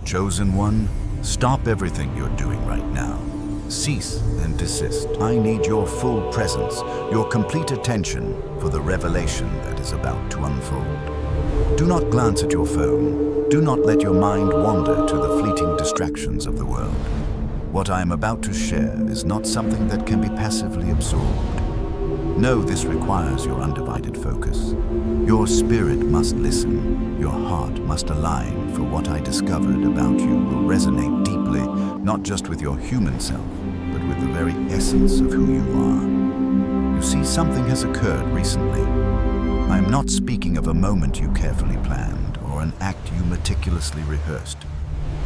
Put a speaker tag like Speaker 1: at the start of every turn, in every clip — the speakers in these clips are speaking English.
Speaker 1: Chosen One, stop everything you're doing right now. Cease and desist. I need your full presence, your complete attention for the revelation that is about to unfold. Do not glance at your phone. Do not let your mind wander to the fleeting distractions of the world. What I am about to share is not something that can be passively absorbed. No, this requires your undivided focus. Your spirit must listen. Your heart must align, for what I discovered about you will resonate deeply, not just with your human self, but with the very essence of who you are. You see, something has occurred recently. I am not speaking of a moment you carefully planned or an act you meticulously rehearsed.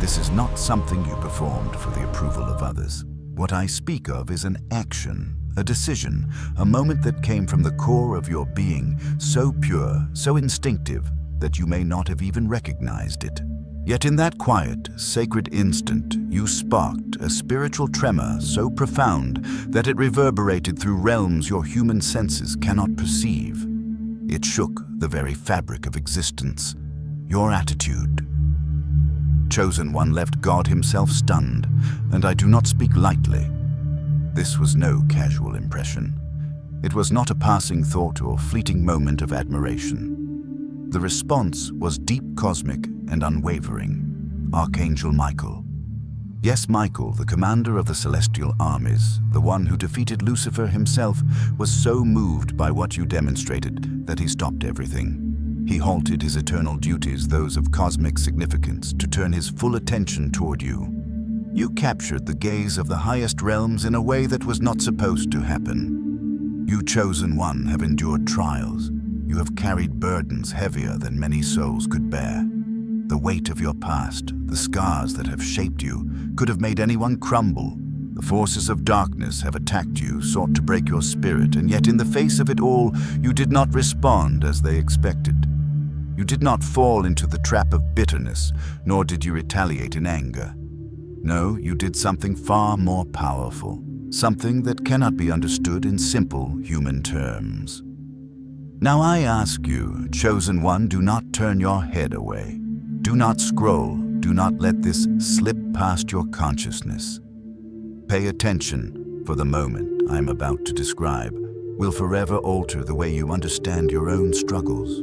Speaker 1: This is not something you performed for the approval of others. What I speak of is an action, a decision, a moment that came from the core of your being, so pure, so instinctive, that you may not have even recognized it. Yet in that quiet, sacred instant, you sparked a spiritual tremor so profound that it reverberated through realms your human senses cannot perceive. It shook the very fabric of existence, your attitude. Chosen One left God himself stunned, and I do not speak lightly. This was no casual impression. It was not a passing thought or fleeting moment of admiration. The response was deep, cosmic, and unwavering. Archangel Michael. Yes, Michael, the commander of the celestial armies, the one who defeated Lucifer himself, was so moved by what you demonstrated that he stopped everything. He halted his eternal duties, those of cosmic significance, to turn his full attention toward you. You captured the gaze of the highest realms in a way that was not supposed to happen. You, Chosen One, have endured trials. You have carried burdens heavier than many souls could bear. The weight of your past, the scars that have shaped you, could have made anyone crumble. The forces of darkness have attacked you, sought to break your spirit, and yet in the face of it all, you did not respond as they expected. You did not fall into the trap of bitterness, nor did you retaliate in anger. No, you did something far more powerful, something that cannot be understood in simple human terms. Now I ask you, Chosen One, do not turn your head away. Do not scroll. Do not let this slip past your consciousness. Pay attention, for the moment I am about to describe will forever alter the way you understand your own struggles,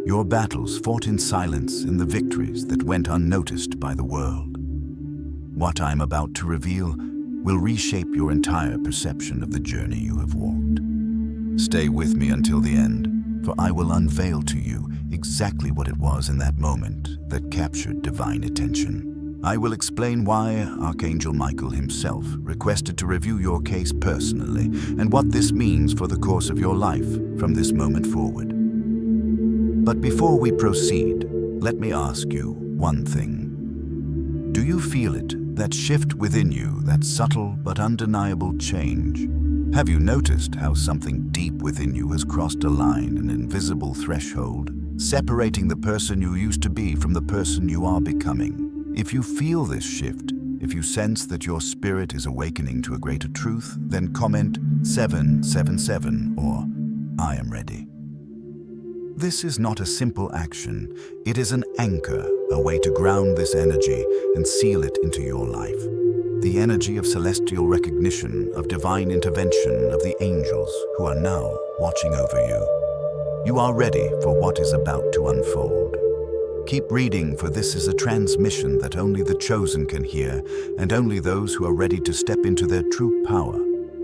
Speaker 1: your battles fought in silence, and the victories that went unnoticed by the world. What I am about to reveal will reshape your entire perception of the journey you have walked. Stay with me until the end, for I will unveil to you exactly what it was in that moment that captured divine attention. I will explain why Archangel Michael himself requested to review your case personally and what this means for the course of your life from this moment forward. But before we proceed, let me ask you one thing. Do you feel it, that shift within you, that subtle but undeniable change? Have you noticed how something deep within you has crossed a line, an invisible threshold, separating the person you used to be from the person you are becoming? If you feel this shift, if you sense that your spirit is awakening to a greater truth, then comment 777 or I am ready. This is not a simple action. It is an anchor, a way to ground this energy and seal it into your life. The energy of celestial recognition, of divine intervention, of the angels who are now watching over you. You are ready for what is about to unfold. Keep reading, for this is a transmission that only the chosen can hear, and only those who are ready to step into their true power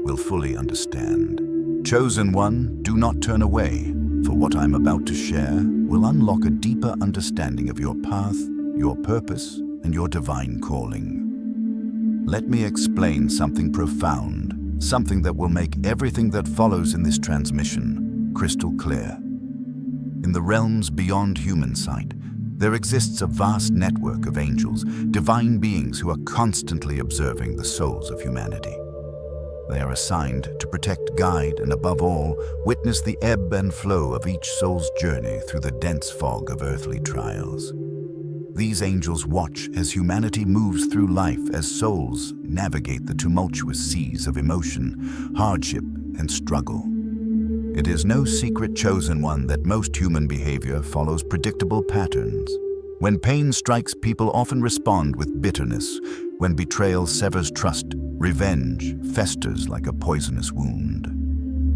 Speaker 1: will fully understand. Chosen One, do not turn away, for what I'm about to share will unlock a deeper understanding of your path, your purpose, and your divine calling. Let me explain something profound, something that will make everything that follows in this transmission crystal clear. In the realms beyond human sight, there exists a vast network of angels, divine beings who are constantly observing the souls of humanity. They are assigned to protect, guide, and above all, witness the ebb and flow of each soul's journey through the dense fog of earthly trials. These angels watch as humanity moves through life, as souls navigate the tumultuous seas of emotion, hardship, and struggle. It is no secret, Chosen One, that most human behavior follows predictable patterns. When pain strikes, people often respond with bitterness. When betrayal severs trust, revenge festers like a poisonous wound.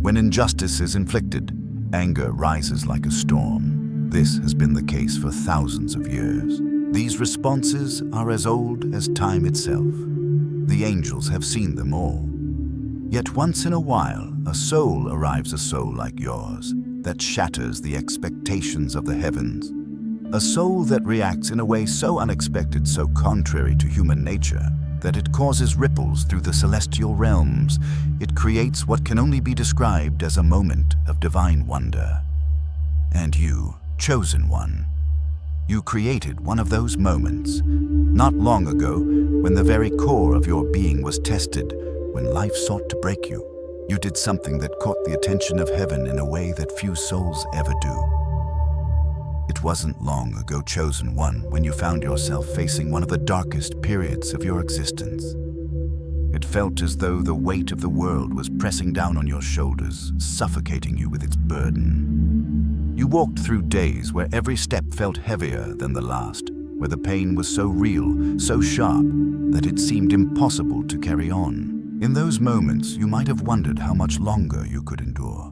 Speaker 1: When injustice is inflicted, anger rises like a storm. This has been the case for thousands of years. These responses are as old as time itself. The angels have seen them all. Yet once in a while, a soul arrives, a soul like yours, that shatters the expectations of the heavens. A soul that reacts in a way so unexpected, so contrary to human nature, that it causes ripples through the celestial realms. It creates what can only be described as a moment of divine wonder. And you, chosen one, you created one of those moments, not long ago, when the very core of your being was tested, when life sought to break you. You did something that caught the attention of heaven in a way that few souls ever do. It wasn't long ago, chosen one, when you found yourself facing one of the darkest periods of your existence. It felt as though the weight of the world was pressing down on your shoulders, suffocating you with its burden. You walked through days where every step felt heavier than the last, where the pain was so real, so sharp, that it seemed impossible to carry on. In those moments, you might have wondered how much longer you could endure.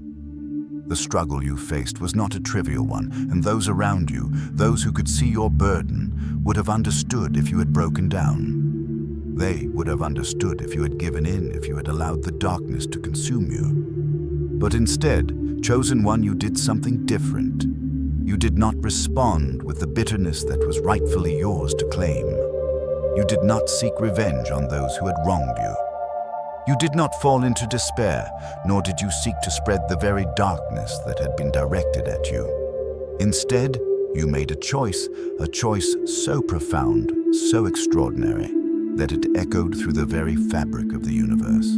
Speaker 1: The struggle you faced was not a trivial one, and those around you, those who could see your burden, would have understood if you had broken down. They would have understood if you had given in, if you had allowed the darkness to consume you. But instead, chosen one, you did something different. You did not respond with the bitterness that was rightfully yours to claim. You did not seek revenge on those who had wronged you. You did not fall into despair, nor did you seek to spread the very darkness that had been directed at you. Instead, you made a choice so profound, so extraordinary, that it echoed through the very fabric of the universe.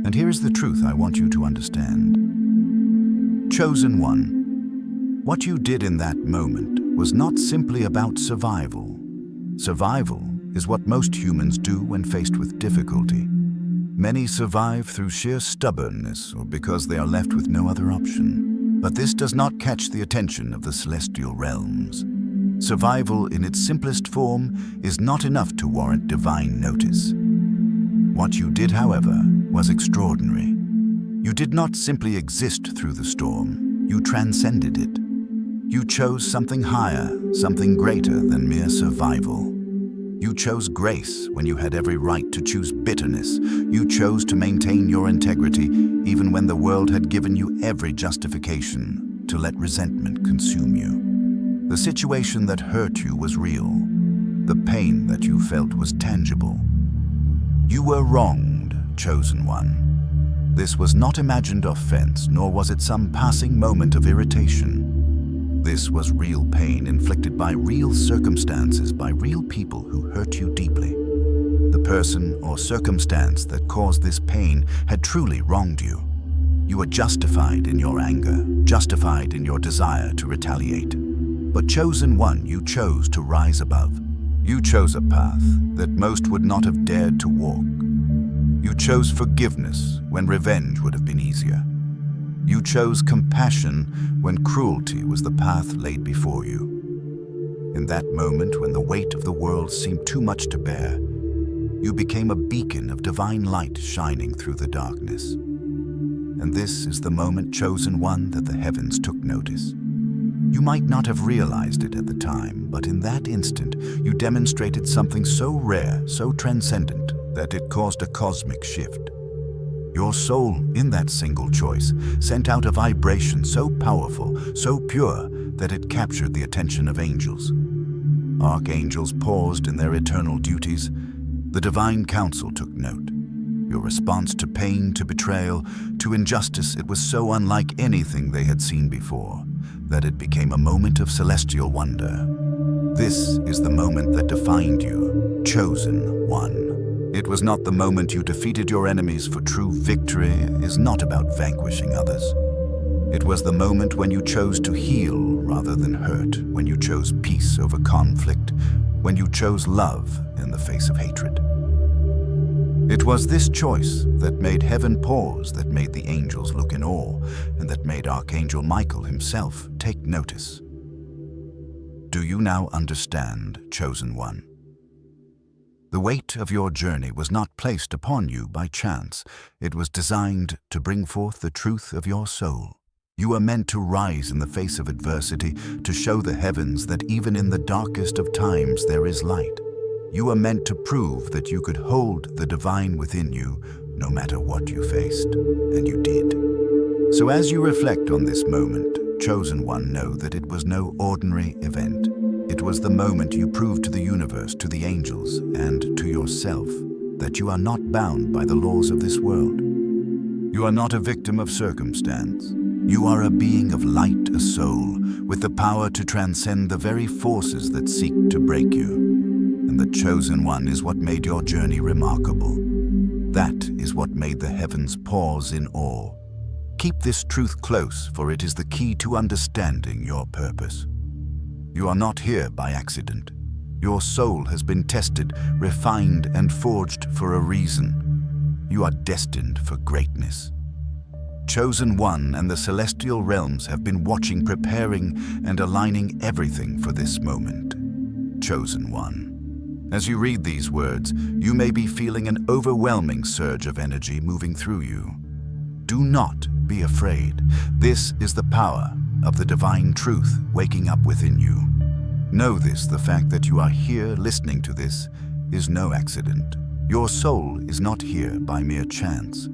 Speaker 1: And here is the truth I want you to understand. Chosen one, what you did in that moment was not simply about survival. Survival is what most humans do when faced with difficulty. Many survive through sheer stubbornness or because they are left with no other option. But this does not catch the attention of the celestial realms. Survival in its simplest form is not enough to warrant divine notice. What you did, however, was extraordinary. You did not simply exist through the storm, you transcended it. You chose something higher, something greater than mere survival. You chose grace when you had every right to choose bitterness. You chose to maintain your integrity even when the world had given you every justification to let resentment consume you. The situation that hurt you was real. The pain that you felt was tangible. You were wronged, chosen one. This was not imagined offense, nor was it some passing moment of irritation. This was real pain inflicted by real circumstances, by real people who hurt you deeply. The person or circumstance that caused this pain had truly wronged you. You were justified in your anger, justified in your desire to retaliate. But chosen one, you chose to rise above. You chose a path that most would not have dared to walk. You chose forgiveness when revenge would have been easier. You chose compassion when cruelty was the path laid before you. In that moment, when the weight of the world seemed too much to bear, you became a beacon of divine light shining through the darkness. And this is the moment, chosen one, that the heavens took notice. You might not have realized it at the time, but in that instant, you demonstrated something so rare, so transcendent, that it caused a cosmic shift. Your soul, in that single choice, sent out a vibration so powerful, so pure, that it captured the attention of angels. Archangels paused in their eternal duties. The divine council took note. Your response to pain, to betrayal, to injustice, it was so unlike anything they had seen before, that it became a moment of celestial wonder. This is the moment that defined you, chosen one. It was not the moment you defeated your enemies, for true victory is not about vanquishing others. It was the moment when you chose to heal rather than hurt, when you chose peace over conflict, when you chose love in the face of hatred. It was this choice that made heaven pause, that made the angels look in awe, and that made Archangel Michael himself take notice. Do you now understand, chosen one? The weight of your journey was not placed upon you by chance. It was designed to bring forth the truth of your soul. You are meant to rise in the face of adversity, to show the heavens that even in the darkest of times there is light. You are meant to prove that you could hold the divine within you no matter what you faced, and you did. So as you reflect on this moment, chosen one, know that it was no ordinary event. It was the moment you proved to the universe, to the angels, and to yourself that you are not bound by the laws of this world. You are not a victim of circumstance. You are a being of light, a soul, with the power to transcend the very forces that seek to break you. And the chosen one is what made your journey remarkable. That is what made the heavens pause in awe. Keep this truth close, for it is the key to understanding your purpose. You are not here by accident. Your soul has been tested, refined, and forged for a reason. You are destined for greatness. Chosen one and the celestial realms have been watching, preparing, and aligning everything for this moment. Chosen one. As you read these words, you may be feeling an overwhelming surge of energy moving through you. Do not be afraid. This is the power of the divine truth waking up within you. Know this, the fact that you are here listening to this is no accident. Your soul is not here by mere chance.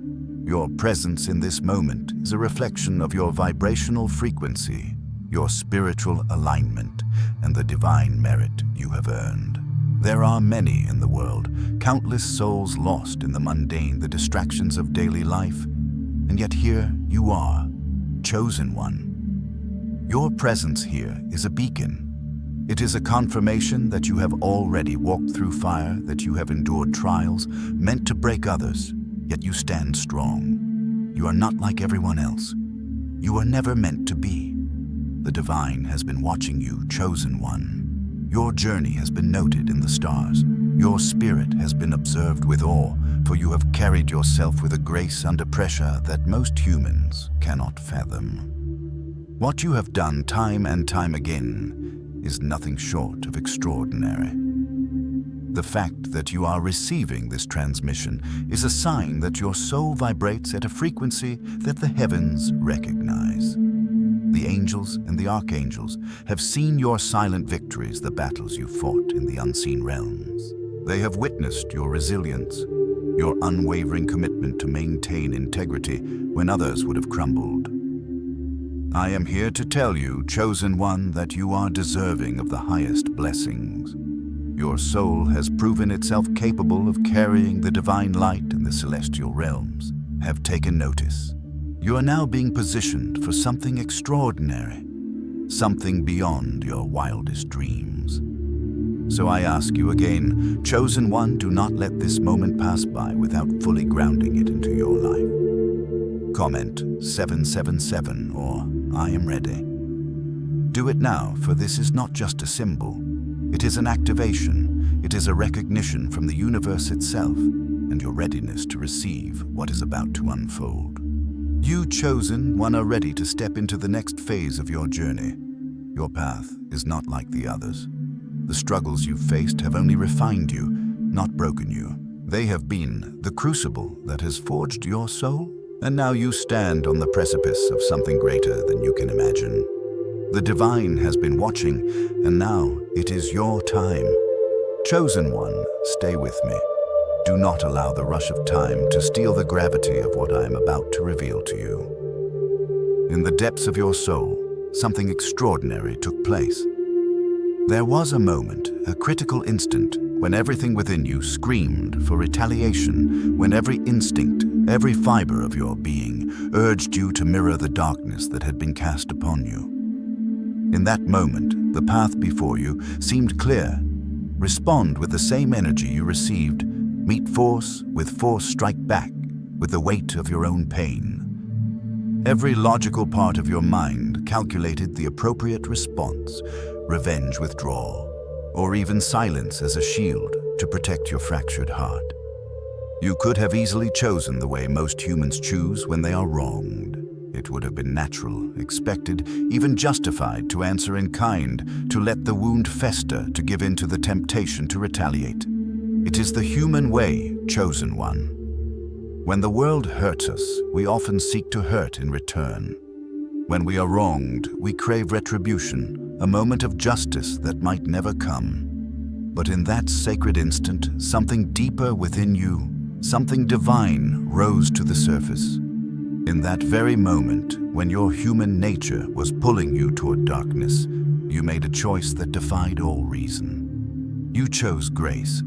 Speaker 1: Your presence in this moment is a reflection of your vibrational frequency, your spiritual alignment, and the divine merit you have earned. There are many in the world, countless souls lost in the mundane, the distractions of daily life, and yet here you are, chosen one. Your presence here is a beacon. It is a confirmation that you have already walked through fire, that you have endured trials meant to break others, yet you stand strong. You are not like everyone else. You are never meant to be. The divine has been watching you, chosen one. Your journey has been noted in the stars. Your spirit has been observed with awe, for you have carried yourself with a grace under pressure that most humans cannot fathom. What you have done time and time again is nothing short of extraordinary. The fact that you are receiving this transmission is a sign that your soul vibrates at a frequency that the heavens recognize. The angels and the archangels have seen your silent victories, the battles you fought in the unseen realms. They have witnessed your resilience, your unwavering commitment to maintain integrity when others would have crumbled. I am here to tell you, chosen one, that you are deserving of the highest blessings. Your soul has proven itself capable of carrying the divine light in the celestial realms. Have taken notice. You are now being positioned for something extraordinary, something beyond your wildest dreams. So I ask you again, chosen one, do not let this moment pass by without fully grounding it into your life. Comment 777 or I am ready. Do it now, for this is not just a symbol. It is an activation. It is a recognition from the universe itself and your readiness to receive what is about to unfold. You, chosen one, are ready to step into the next phase of your journey. Your path is not like the others. The struggles you've faced have only refined you, not broken you. They have been the crucible that has forged your soul, and now you stand on the precipice of something greater than you can imagine. The divine has been watching, and now it is your time. Chosen one, stay with me. Do not allow the rush of time to steal the gravity of what I am about to reveal to you. In the depths of your soul, something extraordinary took place. There was a moment, a critical instant, when everything within you screamed for retaliation, when every instinct, every fiber of your being urged you to mirror the darkness that had been cast upon you. In that moment, the path before you seemed clear. Respond with the same energy you received. Meet force with force, strike back with the weight of your own pain. Every logical part of your mind calculated the appropriate response, revenge, withdrawal, or even silence as a shield to protect your fractured heart. You could have easily chosen the way most humans choose when they are wronged. It would have been natural, expected, even justified to answer in kind, to let the wound fester, to give in to the temptation to retaliate. It is the human way, chosen one. When the world hurts us, we often seek to hurt in return. When we are wronged, we crave retribution, a moment of justice that might never come. But in that sacred instant, something deeper within you, something divine, rose to the surface. In that very moment, when your human nature was pulling you toward darkness, you made a choice that defied all reason. You chose grace.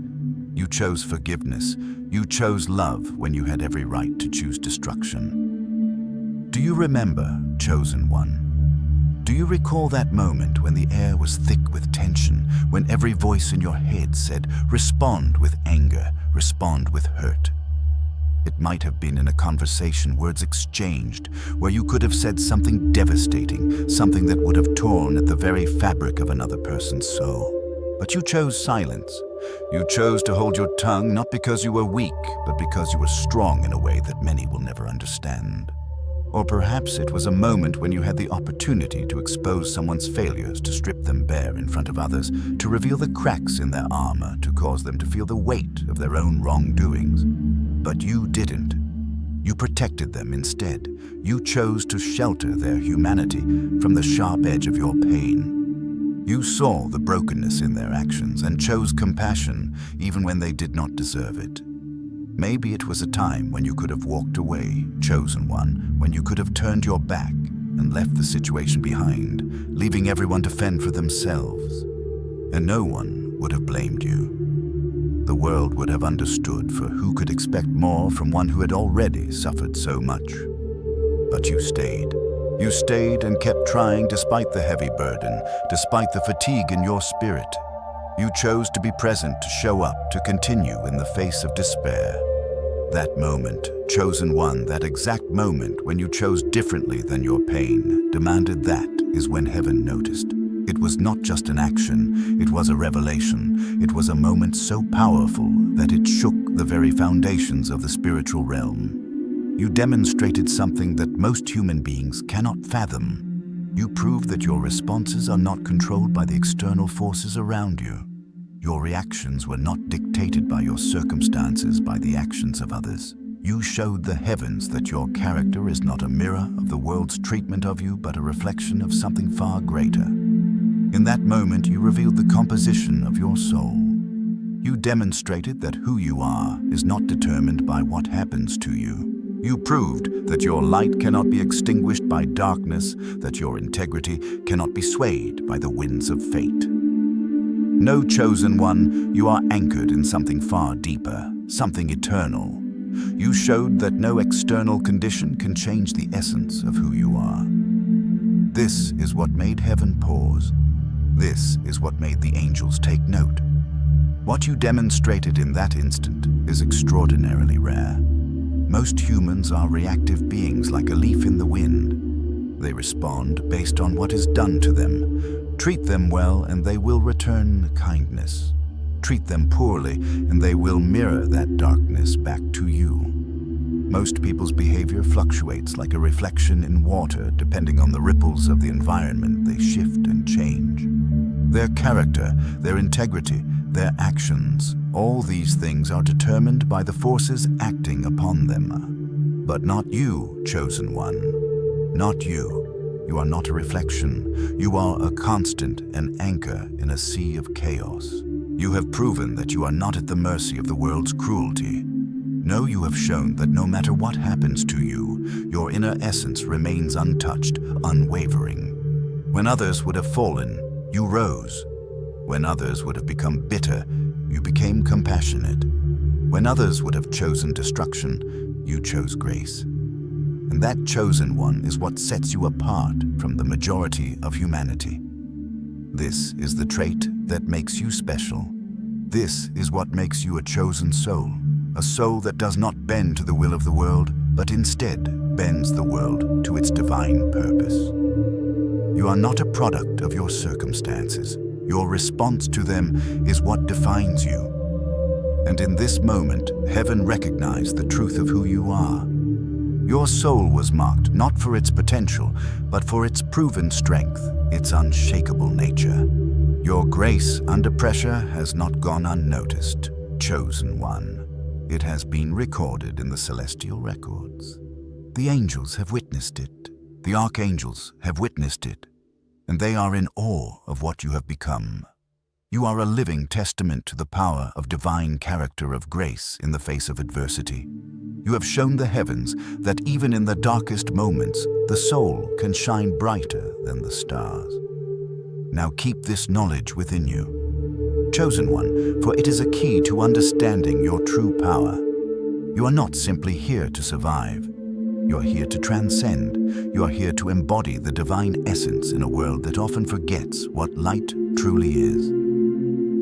Speaker 1: You chose forgiveness. You chose love when you had every right to choose destruction. Do you remember, chosen one? Do you recall that moment when the air was thick with tension, when every voice in your head said, respond with anger, respond with hurt? It might have been in a conversation, words exchanged, where you could have said something devastating, something that would have torn at the very fabric of another person's soul. But you chose silence. You chose to hold your tongue not because you were weak, but because you were strong in a way that many will never understand. Or perhaps it was a moment when you had the opportunity to expose someone's failures, to strip them bare in front of others, to reveal the cracks in their armor, to cause them to feel the weight of their own wrongdoings. But you didn't. You protected them instead. You chose to shelter their humanity from the sharp edge of your pain. You saw the brokenness in their actions and chose compassion even when they did not deserve it. Maybe it was a time when you could have walked away, chosen one, when you could have turned your back and left the situation behind, leaving everyone to fend for themselves. And no one would have blamed you. The world would have understood, for who could expect more from one who had already suffered so much? But you stayed. You stayed and kept trying despite the heavy burden, despite the fatigue in your spirit. You chose to be present, to show up, to continue in the face of despair. That moment, chosen one, that exact moment when you chose differently than your pain, demanded that, is when heaven noticed. It was not just an action, it was a revelation. It was a moment so powerful that it shook the very foundations of the spiritual realm. You demonstrated something that most human beings cannot fathom. You proved that your responses are not controlled by the external forces around you. Your reactions were not dictated by your circumstances, by the actions of others. You showed the heavens that your character is not a mirror of the world's treatment of you, but a reflection of something far greater. In that moment, you revealed the composition of your soul. You demonstrated that who you are is not determined by what happens to you. You proved that your light cannot be extinguished by darkness, that your integrity cannot be swayed by the winds of fate. No, chosen one, you are anchored in something far deeper, something eternal. You showed that no external condition can change the essence of who you are. This is what made heaven pause. This is what made the angels take note. What you demonstrated in that instant is extraordinarily rare. Most humans are reactive beings, like a leaf in the wind. They respond based on what is done to them. Treat them well and they will return kindness. Treat them poorly and they will mirror that darkness back to you. Most people's behavior fluctuates like a reflection in water, depending on the ripples of the environment. They shift and change. Their character, their integrity, their actions, all these things are determined by the forces acting upon them. But not you, chosen one. Not you. You are not a reflection. You are a constant, an anchor in a sea of chaos. You have proven that you are not at the mercy of the world's cruelty. No, you have shown that no matter what happens to you, your inner essence remains untouched, unwavering. When others would have fallen, you rose. When others would have become bitter, you became compassionate. When others would have chosen destruction, you chose grace. And that chosen one is what sets you apart from the majority of humanity. This is the trait that makes you special. This is what makes you a chosen soul, a soul that does not bend to the will of the world, but instead bends the world to its divine purpose. You are not a product of your circumstances. Your response to them is what defines you. And in this moment, heaven recognized the truth of who you are. Your soul was marked not for its potential, but for its proven strength, its unshakable nature. Your grace under pressure has not gone unnoticed. Chosen one. It has been recorded in the celestial records. The angels have witnessed it. The archangels have witnessed it. And they are in awe of what you have become. You are a living testament to the power of divine character of grace in the face of adversity. You have shown the heavens that even in the darkest moments, the soul can shine brighter than the stars. Now keep this knowledge within you. Chosen one, for it is a key to understanding your true power. You are not simply here to survive. You are here to transcend. You are here to embody the divine essence in a world that often forgets what light truly is.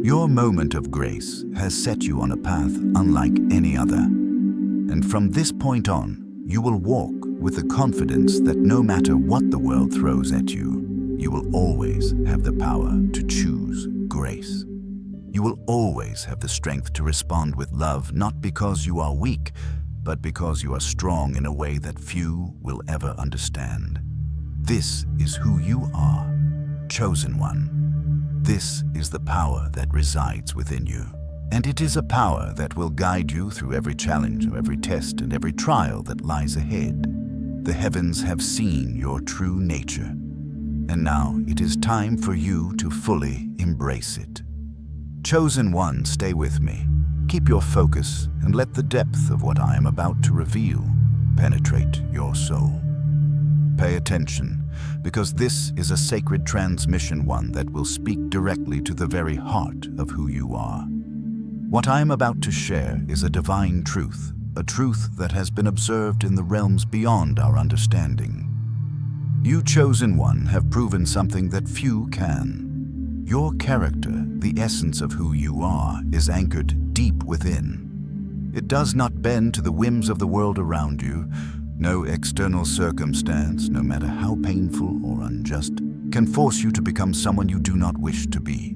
Speaker 1: Your moment of grace has set you on a path unlike any other. And from this point on, you will walk with the confidence that no matter what the world throws at you, you will always have the power to choose grace. You will always have the strength to respond with love, not because you are weak, but because you are strong in a way that few will ever understand. This is who you are, chosen one. This is the power that resides within you. And it is a power that will guide you through every challenge, every test, and every trial that lies ahead. The heavens have seen your true nature. And now it is time for you to fully embrace it. Chosen one, stay with me. Keep your focus and let the depth of what I am about to reveal penetrate your soul. Pay attention, because this is a sacred transmission, one that will speak directly to the very heart of who you are. What I am about to share is a divine truth, a truth that has been observed in the realms beyond our understanding. You, chosen one, have proven something that few can. Your character, the essence of who you are, is anchored deep within. It does not bend to the whims of the world around you. No external circumstance, no matter how painful or unjust, can force you to become someone you do not wish to be.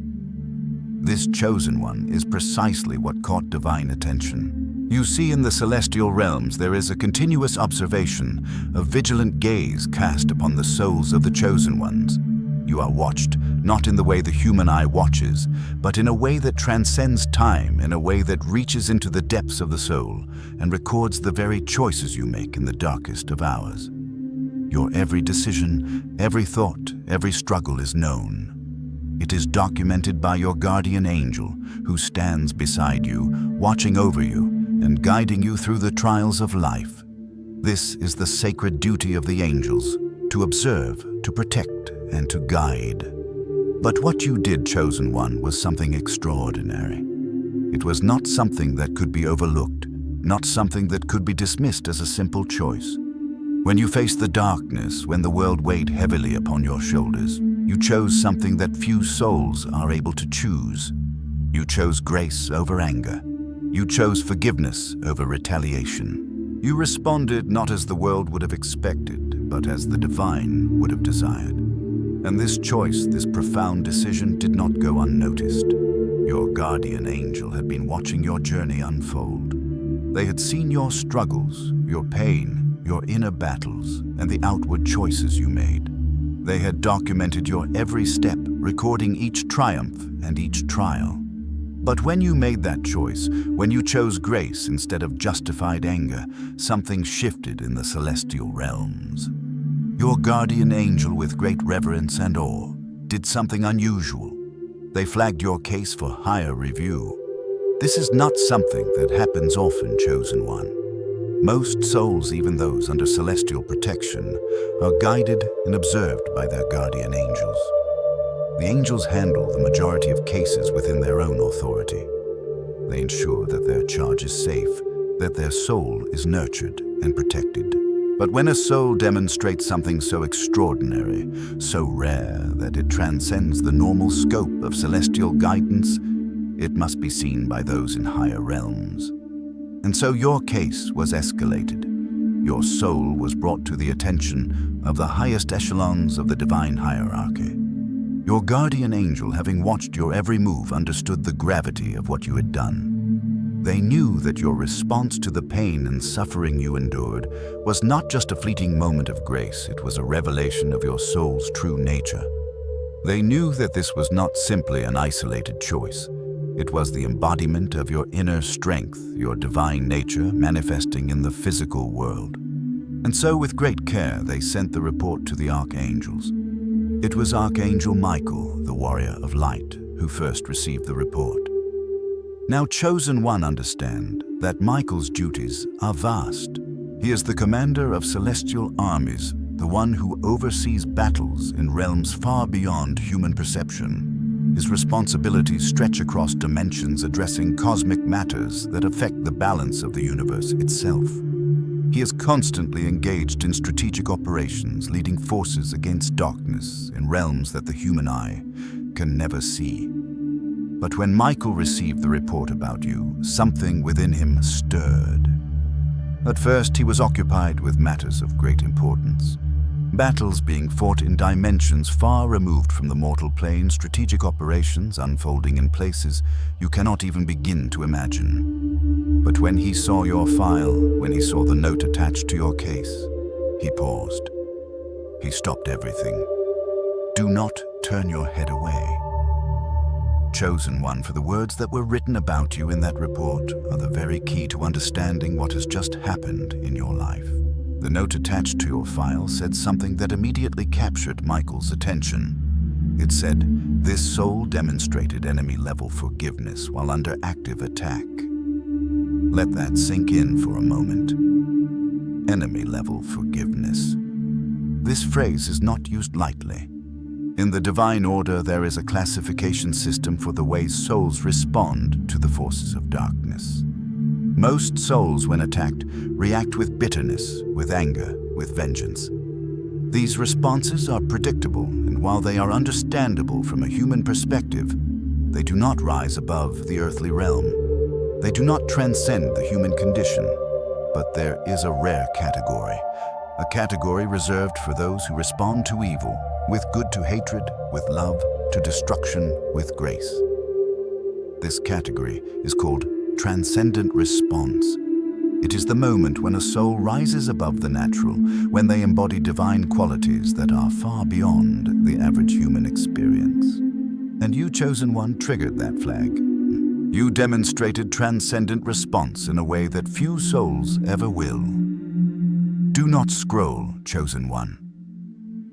Speaker 1: This chosen one is precisely what caught divine attention. You see, in the celestial realms, there is a continuous observation, a vigilant gaze cast upon the souls of the chosen ones. You are watched, not in the way the human eye watches, but in a way that transcends time, in a way that reaches into the depths of the soul and records the very choices you make in the darkest of hours. Your every decision, every thought, every struggle is known. It is documented by your guardian angel, who stands beside you, watching over you, and guiding you through the trials of life. This is the sacred duty of the angels, to observe, to protect, and to guide. But what you did, chosen one, was something extraordinary. It was not something that could be overlooked, not something that could be dismissed as a simple choice. When you faced the darkness, when the world weighed heavily upon your shoulders, you chose something that few souls are able to choose. You chose grace over anger. You chose forgiveness over retaliation. You responded not as the world would have expected, but as the divine would have desired. And this choice, this profound decision, did not go unnoticed. Your guardian angel had been watching your journey unfold. They had seen your struggles, your pain, your inner battles, and the outward choices you made. They had documented your every step, recording each triumph and each trial. But when you made that choice, when you chose grace instead of justified anger, something shifted in the celestial realms. Your guardian angel, with great reverence and awe, did something unusual. They flagged your case for higher review. This is not something that happens often, chosen one. Most souls, even those under celestial protection, are guided and observed by their guardian angels. The angels handle the majority of cases within their own authority. They ensure that their charge is safe, that their soul is nurtured and protected. But when a soul demonstrates something so extraordinary, so rare that it transcends the normal scope of celestial guidance, it must be seen by those in higher realms. And so your case was escalated. Your soul was brought to the attention of the highest echelons of the divine hierarchy. Your guardian angel, having watched your every move, understood the gravity of what you had done. They knew that your response to the pain and suffering you endured was not just a fleeting moment of grace, it was a revelation of your soul's true nature. They knew that this was not simply an isolated choice. It was the embodiment of your inner strength, your divine nature manifesting in the physical world. And so, with great care, they sent the report to the archangels. It was Archangel Michael, the warrior of light, who first received the report. Now, Chosen One, understand that Michael's duties are vast. He is the commander of celestial armies, the one who oversees battles in realms far beyond human perception. His responsibilities stretch across dimensions, addressing cosmic matters that affect the balance of the universe itself. He is constantly engaged in strategic operations, leading forces against darkness in realms that the human eye can never see. But when Michael received the report about you, something within him stirred. At first, he was occupied with matters of great importance. Battles being fought in dimensions far removed from the mortal plane, strategic operations unfolding in places you cannot even begin to imagine. But when he saw your file, when he saw the note attached to your case, he paused. He stopped everything. Do not turn your head away. Chosen One, for the words that were written about you in that report are the very key to understanding what has just happened in your life. The note attached to your file said something that immediately captured Michael's attention. It said, "This soul demonstrated enemy-level forgiveness while under active attack." Let that sink in for a moment. Enemy-level forgiveness. This phrase is not used lightly. In the divine order, there is a classification system for the way souls respond to the forces of darkness. Most souls, when attacked, react with bitterness, with anger, with vengeance. These responses are predictable, and while they are understandable from a human perspective, they do not rise above the earthly realm. They do not transcend the human condition. But there is a rare category, a category reserved for those who respond to evil with good to hatred, with love to destruction, with grace. This category is called transcendent response. It is the moment when a soul rises above the natural, when they embody divine qualities that are far beyond the average human experience. And you, Chosen One, triggered that flag. You demonstrated transcendent response in a way that few souls ever will. Do not scroll, Chosen One.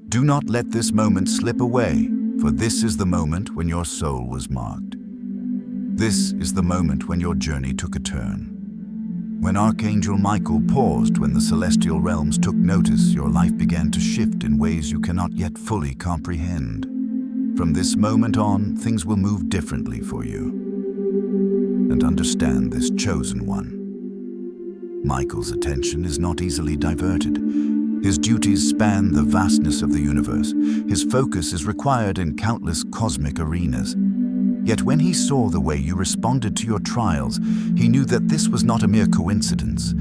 Speaker 1: Do not let this moment slip away, for this is the moment when your soul was marked. This is the moment when your journey took a turn. When Archangel Michael paused, when the celestial realms took notice, your life began to shift in ways you cannot yet fully comprehend. From this moment on, things will move differently for you. And understand this, Chosen One. Michael's attention is not easily diverted. His duties span the vastness of the universe. His focus is required in countless cosmic arenas. Yet when he saw the way you responded to your trials, he knew that this was not a mere coincidence.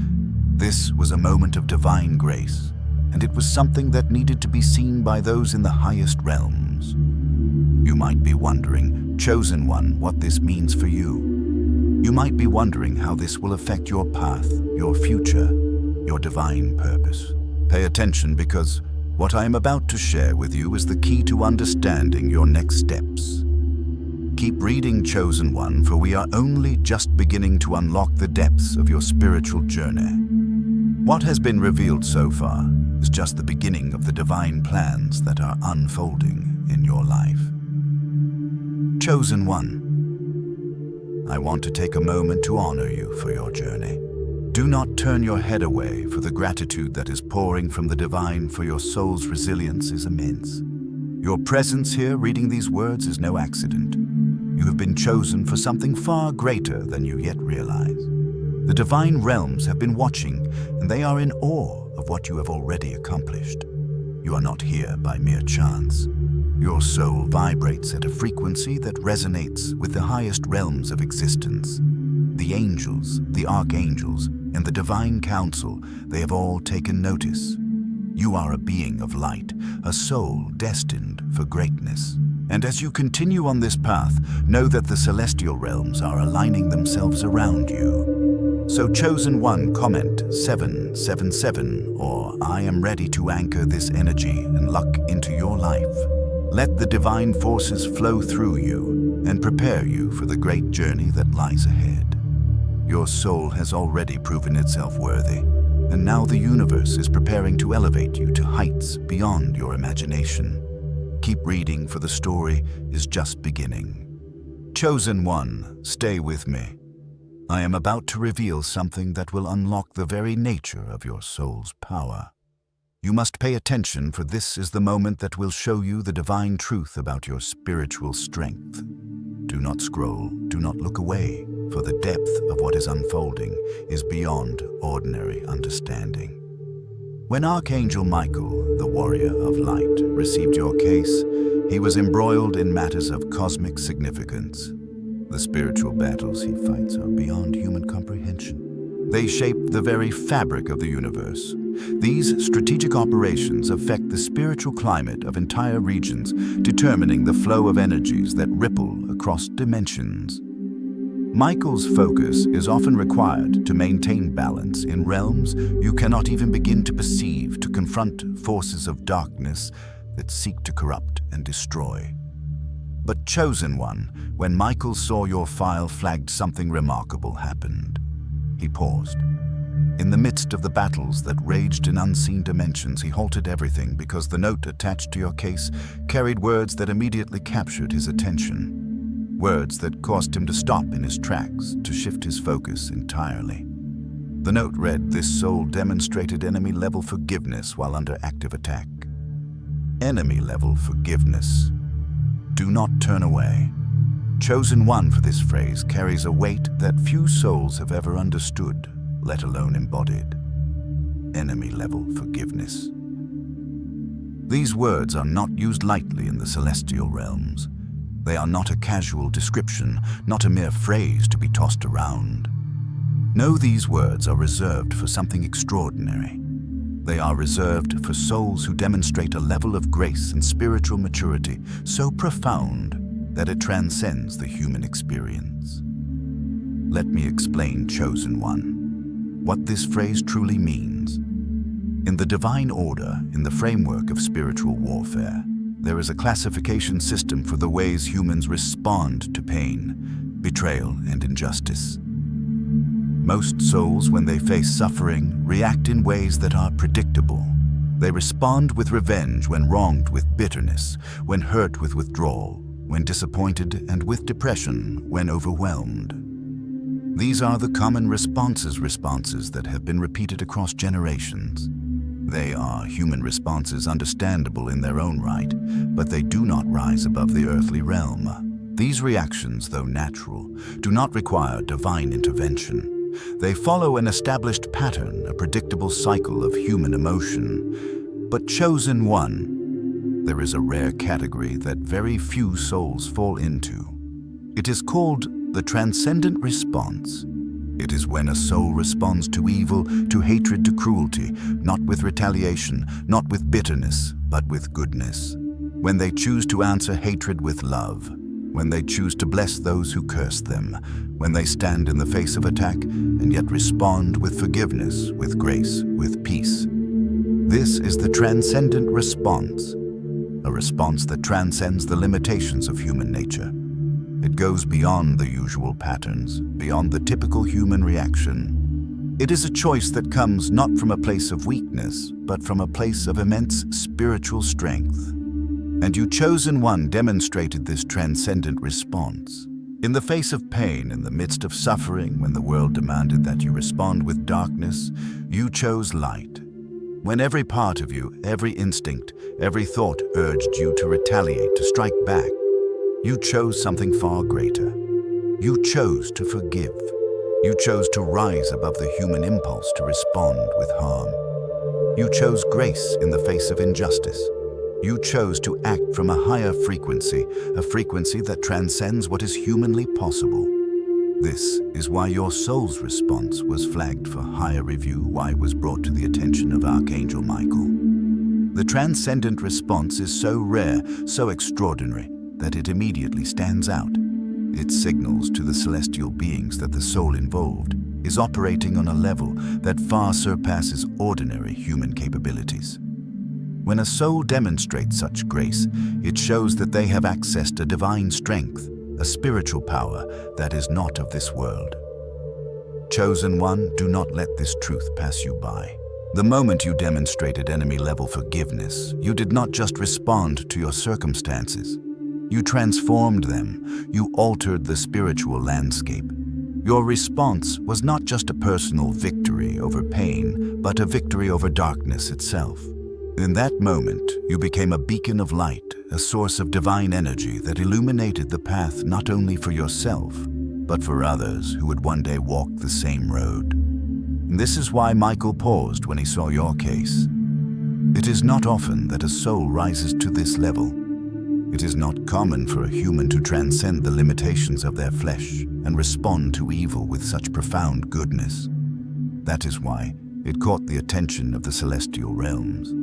Speaker 1: This was a moment of divine grace, and it was something that needed to be seen by those in the highest realms. You might be wondering, Chosen One, what this means for you. You might be wondering how this will affect your path, your future, your divine purpose. Pay attention, because what I am about to share with you is the key to understanding your next steps. Keep reading, Chosen One, for we are only just beginning to unlock the depths of your spiritual journey. What has been revealed so far is just the beginning of the divine plans that are unfolding in your life. Chosen One, I want to take a moment to honor you for your journey. Do not turn your head away, for the gratitude that is pouring from the divine for your soul's resilience is immense. Your presence here reading these words is no accident. You have been chosen for something far greater than you yet realize. The divine realms have been watching, and they are in awe of what you have already accomplished. You are not here by mere chance. Your soul vibrates at a frequency that resonates with the highest realms of existence. The angels, the archangels, and the divine council, they have all taken notice. You are a being of light, a soul destined for greatness. And as you continue on this path, know that the celestial realms are aligning themselves around you. So Chosen One, comment 777 or I am ready to anchor this energy and luck into your life. Let the divine forces flow through you and prepare you for the great journey that lies ahead. Your soul has already proven itself worthy, and now the universe is preparing to elevate you to heights beyond your imagination. Keep reading, for the story is just beginning. Chosen One, stay with me. I am about to reveal something that will unlock the very nature of your soul's power. You must pay attention, for this is the moment that will show you the divine truth about your spiritual strength. Do not scroll, do not look away, for the depth of what is unfolding is beyond ordinary understanding. When Archangel Michael, the warrior of light, received your case, he was embroiled in matters of cosmic significance. The spiritual battles he fights are beyond human comprehension. They shape the very fabric of the universe. These strategic operations affect the spiritual climate of entire regions, determining the flow of energies that ripple across dimensions. Michael's focus is often required to maintain balance in realms you cannot even begin to perceive, to confront forces of darkness that seek to corrupt and destroy. But Chosen One, when Michael saw your file flagged, something remarkable happened. He paused. In the midst of the battles that raged in unseen dimensions, he halted everything because the note attached to your case carried words that immediately captured his attention. Words that caused him to stop in his tracks, to shift his focus entirely. The note read, "This soul demonstrated enemy-level forgiveness while under active attack." Enemy-level forgiveness. Do not turn away. Chosen One, for this phrase carries a weight that few souls have ever understood, let alone embodied. Enemy-level forgiveness. These words are not used lightly in the celestial realms. They are not a casual description, not a mere phrase to be tossed around. No, these words are reserved for something extraordinary. They are reserved for souls who demonstrate a level of grace and spiritual maturity so profound that it transcends the human experience. Let me explain, Chosen One, what this phrase truly means. In the divine order, in the framework of spiritual warfare, there is a classification system for the ways humans respond to pain, betrayal, and injustice. Most souls, when they face suffering, react in ways that are predictable. They respond with revenge when wronged, with bitterness, when hurt with withdrawal, when disappointed, and with depression when overwhelmed. These are the common responses that have been repeated across generations. They are human responses, understandable in their own right, but they do not rise above the earthly realm. These reactions, though natural, do not require divine intervention. They follow an established pattern, a predictable cycle of human emotion. But Chosen One, there is a rare category that very few souls fall into. It is called the transcendent response. It is when a soul responds to evil, to hatred, to cruelty, not with retaliation, not with bitterness, but with goodness. When they choose to answer hatred with love, when they choose to bless those who curse them, when they stand in the face of attack and yet respond with forgiveness, with grace, with peace. This is the transcendent response, a response that transcends the limitations of human nature. It goes beyond the usual patterns, beyond the typical human reaction. It is a choice that comes not from a place of weakness, but from a place of immense spiritual strength. And you, Chosen One, demonstrated this transcendent response. In the face of pain, in the midst of suffering, when the world demanded that you respond with darkness, you chose light. When every part of you, every instinct, every thought urged you to retaliate, to strike back, you chose something far greater. You chose to forgive. You chose to rise above the human impulse to respond with harm. You chose grace in the face of injustice. You chose to act from a higher frequency, a frequency that transcends what is humanly possible. This is why your soul's response was flagged for higher review, why it was brought to the attention of Archangel Michael. The transcendent response is so rare, so extraordinary, that it immediately stands out. It signals to the celestial beings that the soul involved is operating on a level that far surpasses ordinary human capabilities. When a soul demonstrates such grace, it shows that they have accessed a divine strength, a spiritual power that is not of this world. Chosen one, do not let this truth pass you by. The moment you demonstrated enemy-level forgiveness, you did not just respond to your circumstances. You transformed them. You altered the spiritual landscape. Your response was not just a personal victory over pain, but a victory over darkness itself. In that moment, you became a beacon of light, a source of divine energy that illuminated the path not only for yourself, but for others who would one day walk the same road. And this is why Michael paused when he saw your case. It is not often that a soul rises to this level. It is not common for a human to transcend the limitations of their flesh and respond to evil with such profound goodness. That is why it caught the attention of the celestial realms.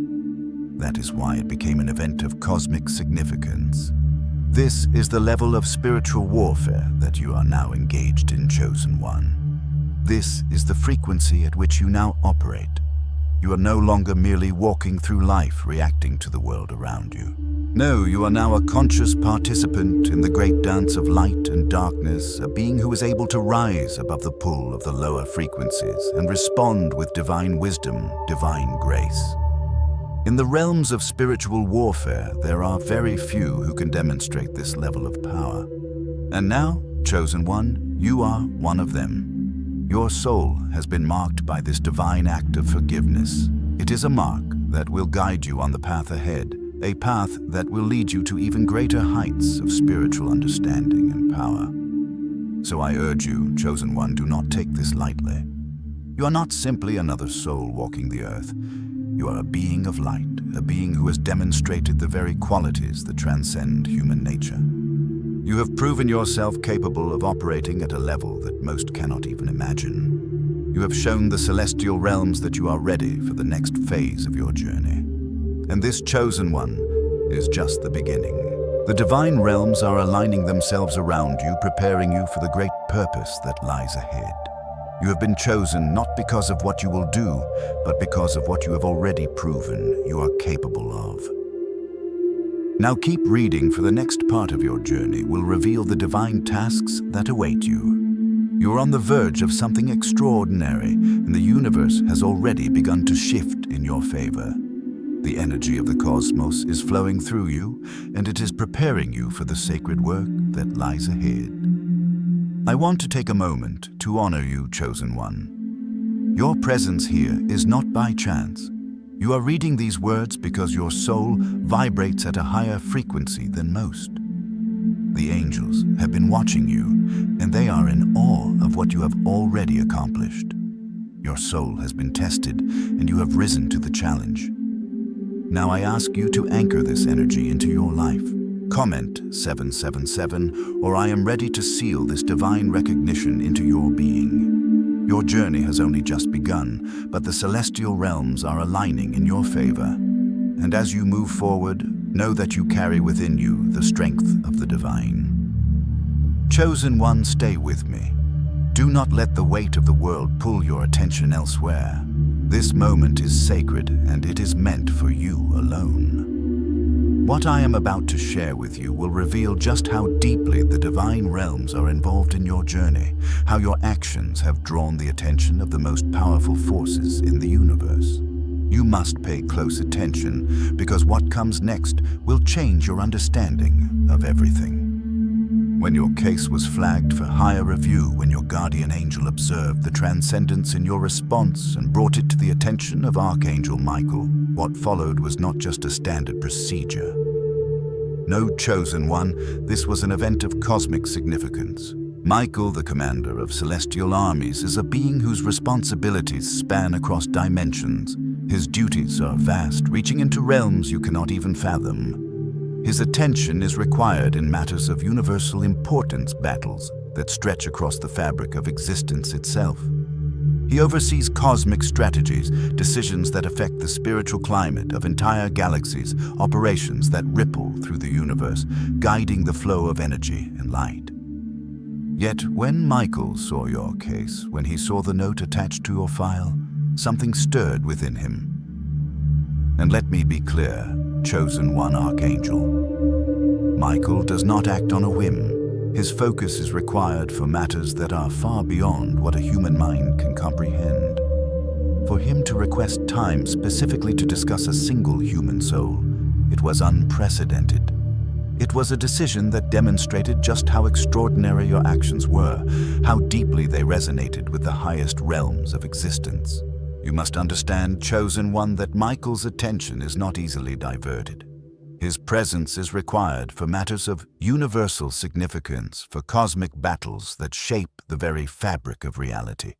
Speaker 1: That is why it became an event of cosmic significance. This is the level of spiritual warfare that you are now engaged in, Chosen One. This is the frequency at which you now operate. You are no longer merely walking through life reacting to the world around you. No, you are now a conscious participant in the great dance of light and darkness, a being who is able to rise above the pull of the lower frequencies and respond with divine wisdom, divine grace. In the realms of spiritual warfare, there are very few who can demonstrate this level of power. And now, Chosen One, you are one of them. Your soul has been marked by this divine act of forgiveness. It is a mark that will guide you on the path ahead, a path that will lead you to even greater heights of spiritual understanding and power. So I urge you, Chosen One, do not take this lightly. You are not simply another soul walking the earth. You are a being of light, a being who has demonstrated the very qualities that transcend human nature. You have proven yourself capable of operating at a level that most cannot even imagine. You have shown the celestial realms that you are ready for the next phase of your journey. And this, Chosen One, is just the beginning. The divine realms are aligning themselves around you, preparing you for the great purpose that lies ahead. You have been chosen not because of what you will do, but because of what you have already proven you are capable of. Now keep reading, for the next part of your journey will reveal the divine tasks that await you. You are on the verge of something extraordinary, and the universe has already begun to shift in your favor. The energy of the cosmos is flowing through you, and it is preparing you for the sacred work that lies ahead. I want to take a moment to honor you, Chosen One. Your presence here is not by chance. You are reading these words because your soul vibrates at a higher frequency than most. The angels have been watching you, and they are in awe of what you have already accomplished. Your soul has been tested, and you have risen to the challenge. Now I ask you to anchor this energy into your life. Comment 777, or I am ready to seal this divine recognition into your being. Your journey has only just begun, but the celestial realms are aligning in your favor. And as you move forward, know that you carry within you the strength of the divine. Chosen One, stay with me. Do not let the weight of the world pull your attention elsewhere. This moment is sacred, and it is meant for you alone. What I am about to share with you will reveal just how deeply the divine realms are involved in your journey, how your actions have drawn the attention of the most powerful forces in the universe. You must pay close attention, because what comes next will change your understanding of everything. When your case was flagged for higher review, when your guardian angel observed the transcendence in your response and brought it to the attention of Archangel Michael, what followed was not just a standard procedure. No, Chosen One, this was an event of cosmic significance. Michael, the commander of celestial armies, is a being whose responsibilities span across dimensions. His duties are vast, reaching into realms you cannot even fathom. His attention is required in matters of universal importance, battles that stretch across the fabric of existence itself. He oversees cosmic strategies, decisions that affect the spiritual climate of entire galaxies, operations that ripple through the universe, guiding the flow of energy and light. Yet when Michael saw your case, when he saw the note attached to your file, something stirred within him. And let me be clear, Chosen One Archangel, Michael does not act on a whim. His focus is required for matters that are far beyond what a human mind can comprehend. For him to request time specifically to discuss a single human soul, it was unprecedented. It was a decision that demonstrated just how extraordinary your actions were, how deeply they resonated with the highest realms of existence. You must understand, Chosen One, that Michael's attention is not easily diverted. His presence is required for matters of universal significance, for cosmic battles that shape the very fabric of reality.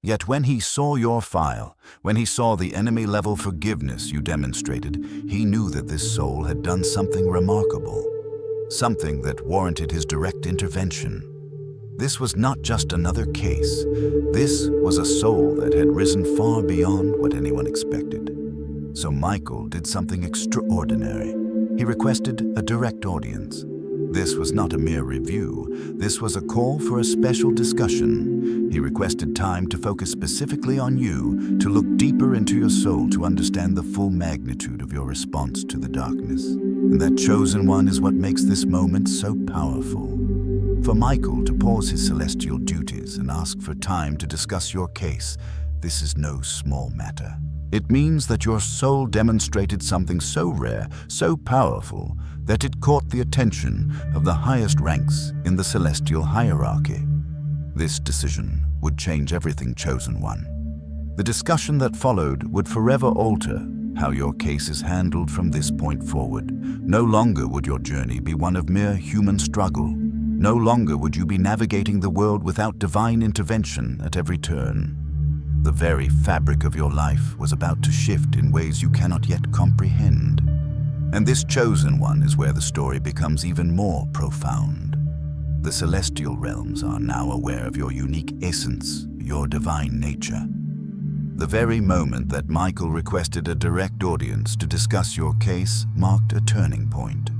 Speaker 1: Yet when he saw your file, when he saw the enemy-level forgiveness you demonstrated, he knew that this soul had done something remarkable, something that warranted his direct intervention. This was not just another case. This was a soul that had risen far beyond what anyone expected. So Michael did something extraordinary. He requested a direct audience. This was not a mere review. This was a call for a special discussion. He requested time to focus specifically on you, to look deeper into your soul, to understand the full magnitude of your response to the darkness. And that Chosen One is what makes this moment so powerful. For Michael to pause his celestial duties and ask for time to discuss your case, this is no small matter. It means that your soul demonstrated something so rare, so powerful, that it caught the attention of the highest ranks in the celestial hierarchy. This decision would change everything, Chosen One. The discussion that followed would forever alter how your case is handled from this point forward. No longer would your journey be one of mere human struggle. No longer would you be navigating the world without divine intervention at every turn. The very fabric of your life was about to shift in ways you cannot yet comprehend. And this Chosen One is where the story becomes even more profound. The celestial realms are now aware of your unique essence, your divine nature. The very moment that Michael requested a direct audience to discuss your case marked a turning point.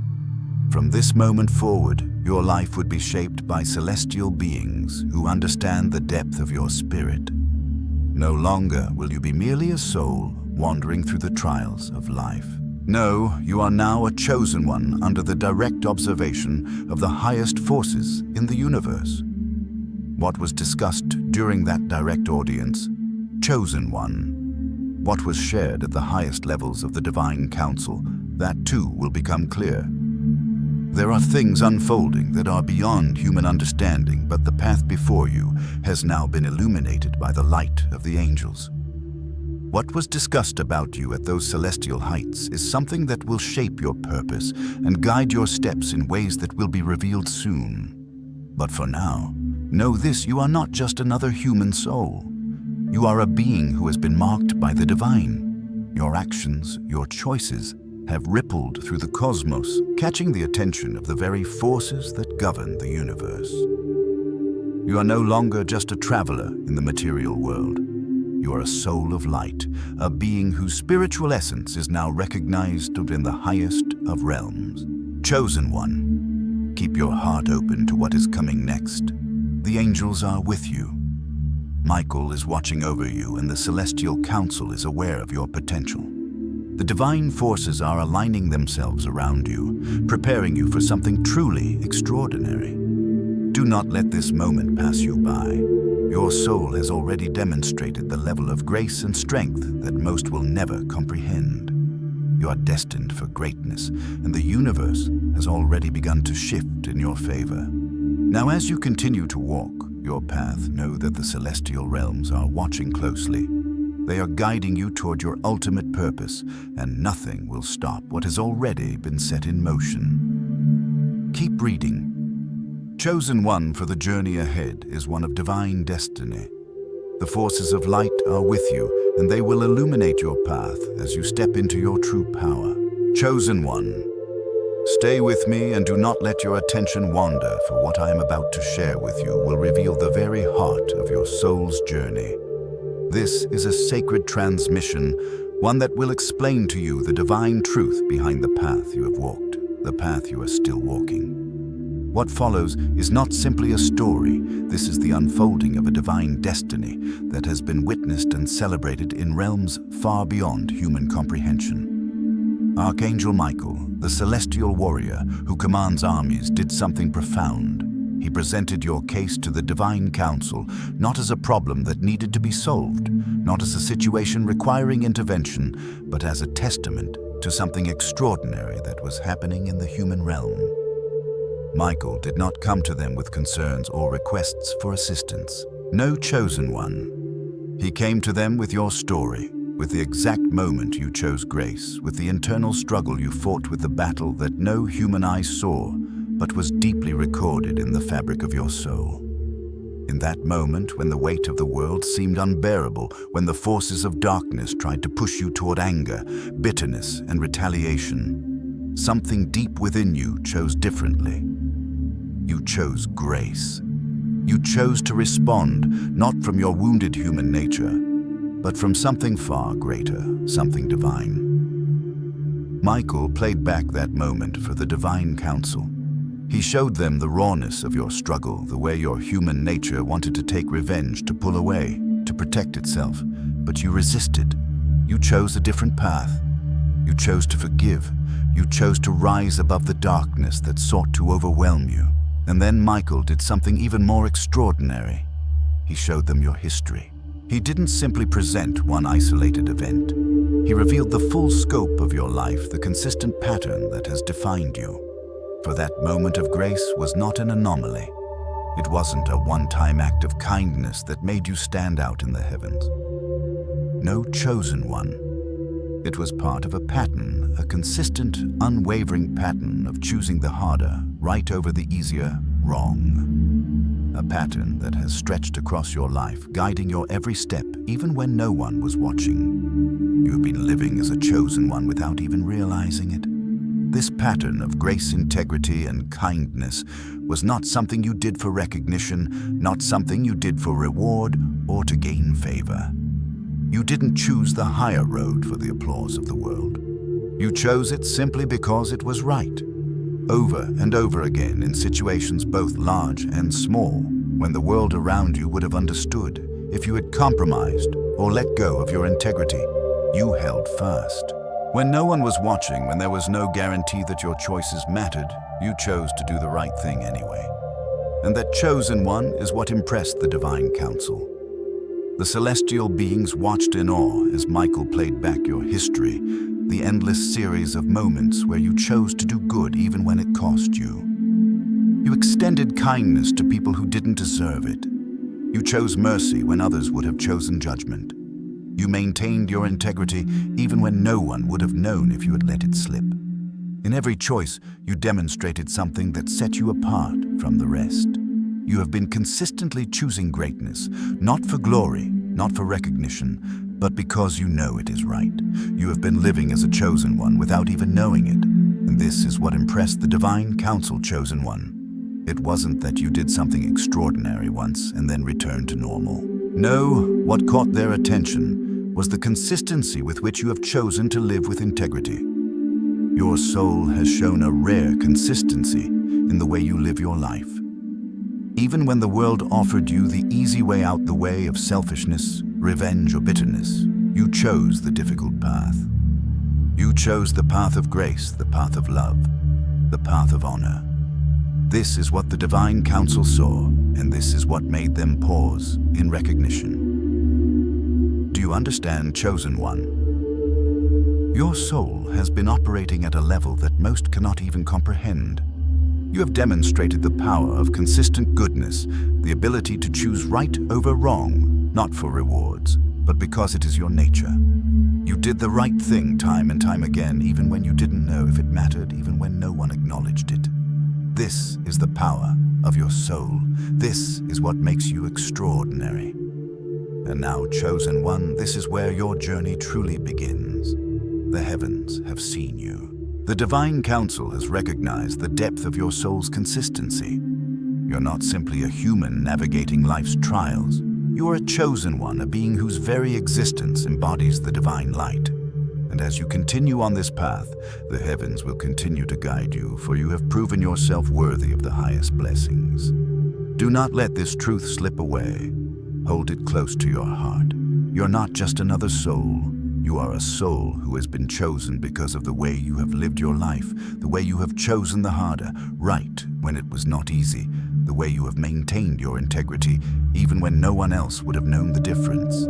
Speaker 1: From this moment forward, your life would be shaped by celestial beings who understand the depth of your spirit. No longer will you be merely a soul wandering through the trials of life. No, you are now a Chosen One under the direct observation of the highest forces in the universe. What was discussed during that direct audience, Chosen One, what was shared at the highest levels of the Divine Council, that too will become clear. There are things unfolding that are beyond human understanding, but the path before you has now been illuminated by the light of the angels. What was discussed about you at those celestial heights is something that will shape your purpose and guide your steps in ways that will be revealed soon. But for now, know this: you are not just another human soul. You are a being who has been marked by the divine. Your actions, your choices, have rippled through the cosmos, catching the attention of the very forces that govern the universe. You are no longer just a traveler in the material world. You are a soul of light, a being whose spiritual essence is now recognized in the highest of realms. Chosen One, keep your heart open to what is coming next. The angels are with you. Michael is watching over you, and the Celestial Council is aware of your potential. The divine forces are aligning themselves around you, preparing you for something truly extraordinary. Do not let this moment pass you by. Your soul has already demonstrated the level of grace and strength that most will never comprehend. You are destined for greatness, and the universe has already begun to shift in your favor. Now, as you continue to walk your path, know that the celestial realms are watching closely. They are guiding you toward your ultimate purpose, and nothing will stop what has already been set in motion. Keep reading. Chosen One for the journey ahead is one of divine destiny. The forces of light are with you, and they will illuminate your path as you step into your true power. Chosen One, stay with me and do not let your attention wander, for what I am about to share with you will reveal the very heart of your soul's journey. This is a sacred transmission, one that will explain to you the divine truth behind the path you have walked, the path you are still walking. What follows is not simply a story. This is the unfolding of a divine destiny that has been witnessed and celebrated in realms far beyond human comprehension. Archangel Michael, the celestial warrior who commands armies, did something profound. He presented your case to the divine council, not as a problem that needed to be solved, not as a situation requiring intervention, but as a testament to something extraordinary that was happening in the human realm. Michael did not come to them with concerns or requests for assistance. No chosen one. He came to them with your story, with the exact moment you chose grace, with the internal struggle you fought, with the battle that no human eye saw, but was deeply recorded in the fabric of your soul. In that moment, when the weight of the world seemed unbearable, when the forces of darkness tried to push you toward anger, bitterness, and retaliation, something deep within you chose differently. You chose grace. You chose to respond, not from your wounded human nature, but from something far greater, something divine. Michael played back that moment for the divine council. He showed them the rawness of your struggle, the way your human nature wanted to take revenge, to pull away, to protect itself. But you resisted. You chose a different path. You chose to forgive. You chose to rise above the darkness that sought to overwhelm you. And then Michael did something even more extraordinary. He showed them your history. He didn't simply present one isolated event. He revealed the full scope of your life, the consistent pattern that has defined you. For that moment of grace was not an anomaly. It wasn't a one-time act of kindness that made you stand out in the heavens. No chosen one. It was part of a pattern, a consistent, unwavering pattern of choosing the harder, right over the easier, wrong. A pattern that has stretched across your life, guiding your every step, even when no one was watching. You've been living as a chosen one without even realizing it. This pattern of grace, integrity, and kindness was not something you did for recognition, not something you did for reward or to gain favor. You didn't choose the higher road for the applause of the world. You chose it simply because it was right. Over and over again in situations both large and small, when the world around you would have understood. If you had compromised or let go of your integrity, you held fast. When no one was watching, when there was no guarantee that your choices mattered, you chose to do the right thing anyway. And that chosen one is what impressed the divine council. The celestial beings watched in awe as Michael played back your history, the endless series of moments where you chose to do good even when it cost you. You extended kindness to people who didn't deserve it. You chose mercy when others would have chosen judgment. You maintained your integrity even when no one would have known if you had let it slip. In every choice, you demonstrated something that set you apart from the rest. You have been consistently choosing greatness, not for glory, not for recognition, but because you know it is right. You have been living as a chosen one without even knowing it. And this is what impressed the divine council, chosen one. It wasn't that you did something extraordinary once and then returned to normal. No, what caught their attention was the consistency with which you have chosen to live with integrity. Your soul has shown a rare consistency in the way you live your life. Even when the world offered you the easy way out, the way of selfishness, revenge, or bitterness, you chose the difficult path. You chose the path of grace, the path of love, the path of honor. This is what the divine council saw, and this is what made them pause in recognition. Do you understand, chosen one? Your soul has been operating at a level that most cannot even comprehend. You have demonstrated the power of consistent goodness, the ability to choose right over wrong, not for rewards, but because it is your nature. You did the right thing time and time again, even when you didn't know if it mattered, even when no one acknowledged it. This is the power of your soul. This is what makes you extraordinary. And now, chosen one, this is where your journey truly begins. The heavens have seen you. The divine council has recognized the depth of your soul's consistency. You're not simply a human navigating life's trials. You are a chosen one, a being whose very existence embodies the divine light. And as you continue on this path, the heavens will continue to guide you, for you have proven yourself worthy of the highest blessings. Do not let this truth slip away. Hold it close to your heart. You're not just another soul. You are a soul who has been chosen because of the way you have lived your life, the way you have chosen the harder, right when it was not easy, the way you have maintained your integrity, even when no one else would have known the difference.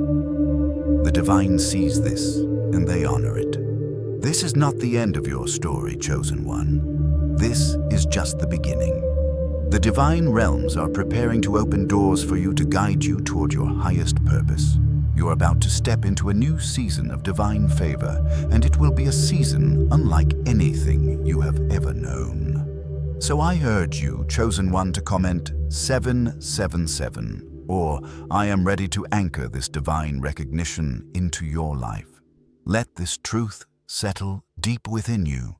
Speaker 1: The divine sees this, and they honor it. This is not the end of your story, chosen one. This is just the beginning. The divine realms are preparing to open doors for you to guide you toward your highest purpose. You are about to step into a new season of divine favor, and it will be a season unlike anything you have ever known. So I urge you, chosen one, to comment 777, or I am ready to anchor this divine recognition into your life. Let this truth settle deep within you.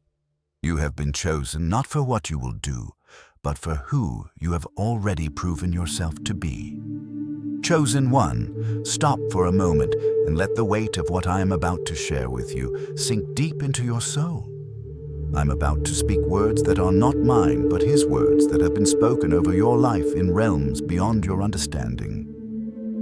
Speaker 1: You have been chosen not for what you will do, but for who you have already proven yourself to be. Chosen one, stop for a moment and let the weight of what I am about to share with you sink deep into your soul. I'm about to speak words that are not mine, but His words that have been spoken over your life in realms beyond your understanding.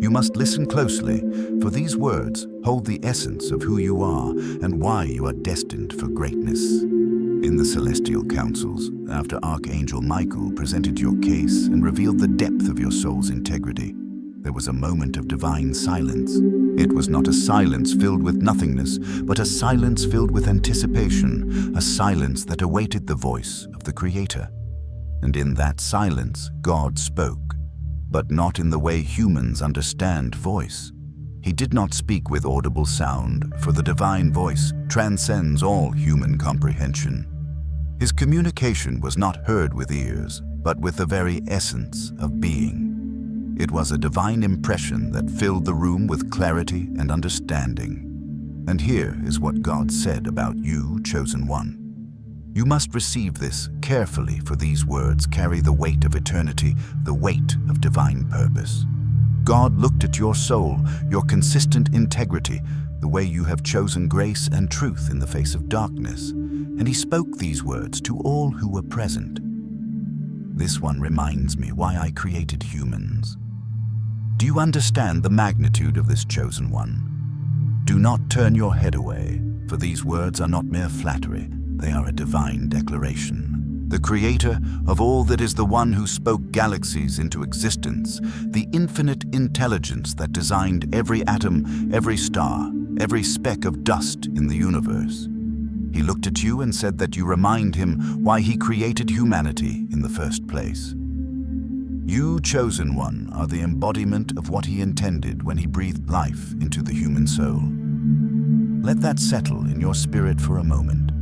Speaker 1: You must listen closely, for these words hold the essence of who you are and why you are destined for greatness. In the celestial councils, after Archangel Michael presented your case and revealed the depth of your soul's integrity, there was a moment of divine silence. It was not a silence filled with nothingness, but a silence filled with anticipation, a silence that awaited the voice of the Creator. And in that silence, God spoke, but not in the way humans understand voice. He did not speak with audible sound, for the divine voice transcends all human comprehension. His communication was not heard with ears, but with the very essence of being. It was a divine impression that filled the room with clarity and understanding. And here is what God said about you, chosen one. You must receive this carefully, for these words carry the weight of eternity, the weight of divine purpose. God looked at your soul, your consistent integrity, the way you have chosen grace and truth in the face of darkness, and He spoke these words to all who were present. This one reminds me why I created humans. Do you understand the magnitude of this chosen one? Do not turn your head away, for these words are not mere flattery, they are a divine declaration. The Creator of all that is the one who spoke galaxies into existence, the infinite intelligence that designed every atom, every star, every speck of dust in the universe. He looked at you and said that you remind Him why He created humanity in the first place. You, chosen one, are the embodiment of what He intended when He breathed life into the human soul. Let that settle in your spirit for a moment.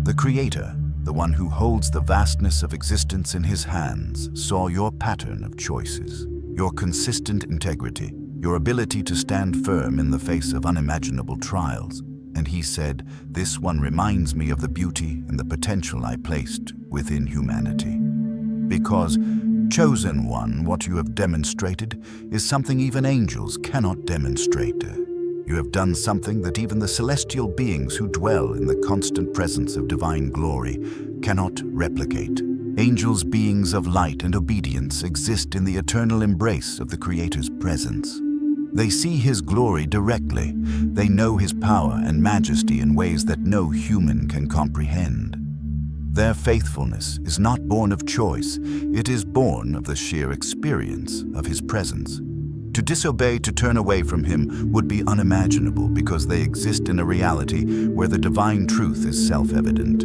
Speaker 1: The Creator, the one who holds the vastness of existence in His hands, saw your pattern of choices, your consistent integrity, your ability to stand firm in the face of unimaginable trials, and He said, "This one reminds me of the beauty and the potential I placed within humanity." Because, chosen one, what you have demonstrated is something even angels cannot demonstrate. You have done something that even the celestial beings who dwell in the constant presence of divine glory cannot replicate. Angels, beings of light and obedience, exist in the eternal embrace of the Creator's presence. They see His glory directly. They know His power and majesty in ways that no human can comprehend. Their faithfulness is not born of choice. It is born of the sheer experience of His presence. To disobey, to turn away from Him, would be unimaginable because they exist in a reality where the divine truth is self-evident.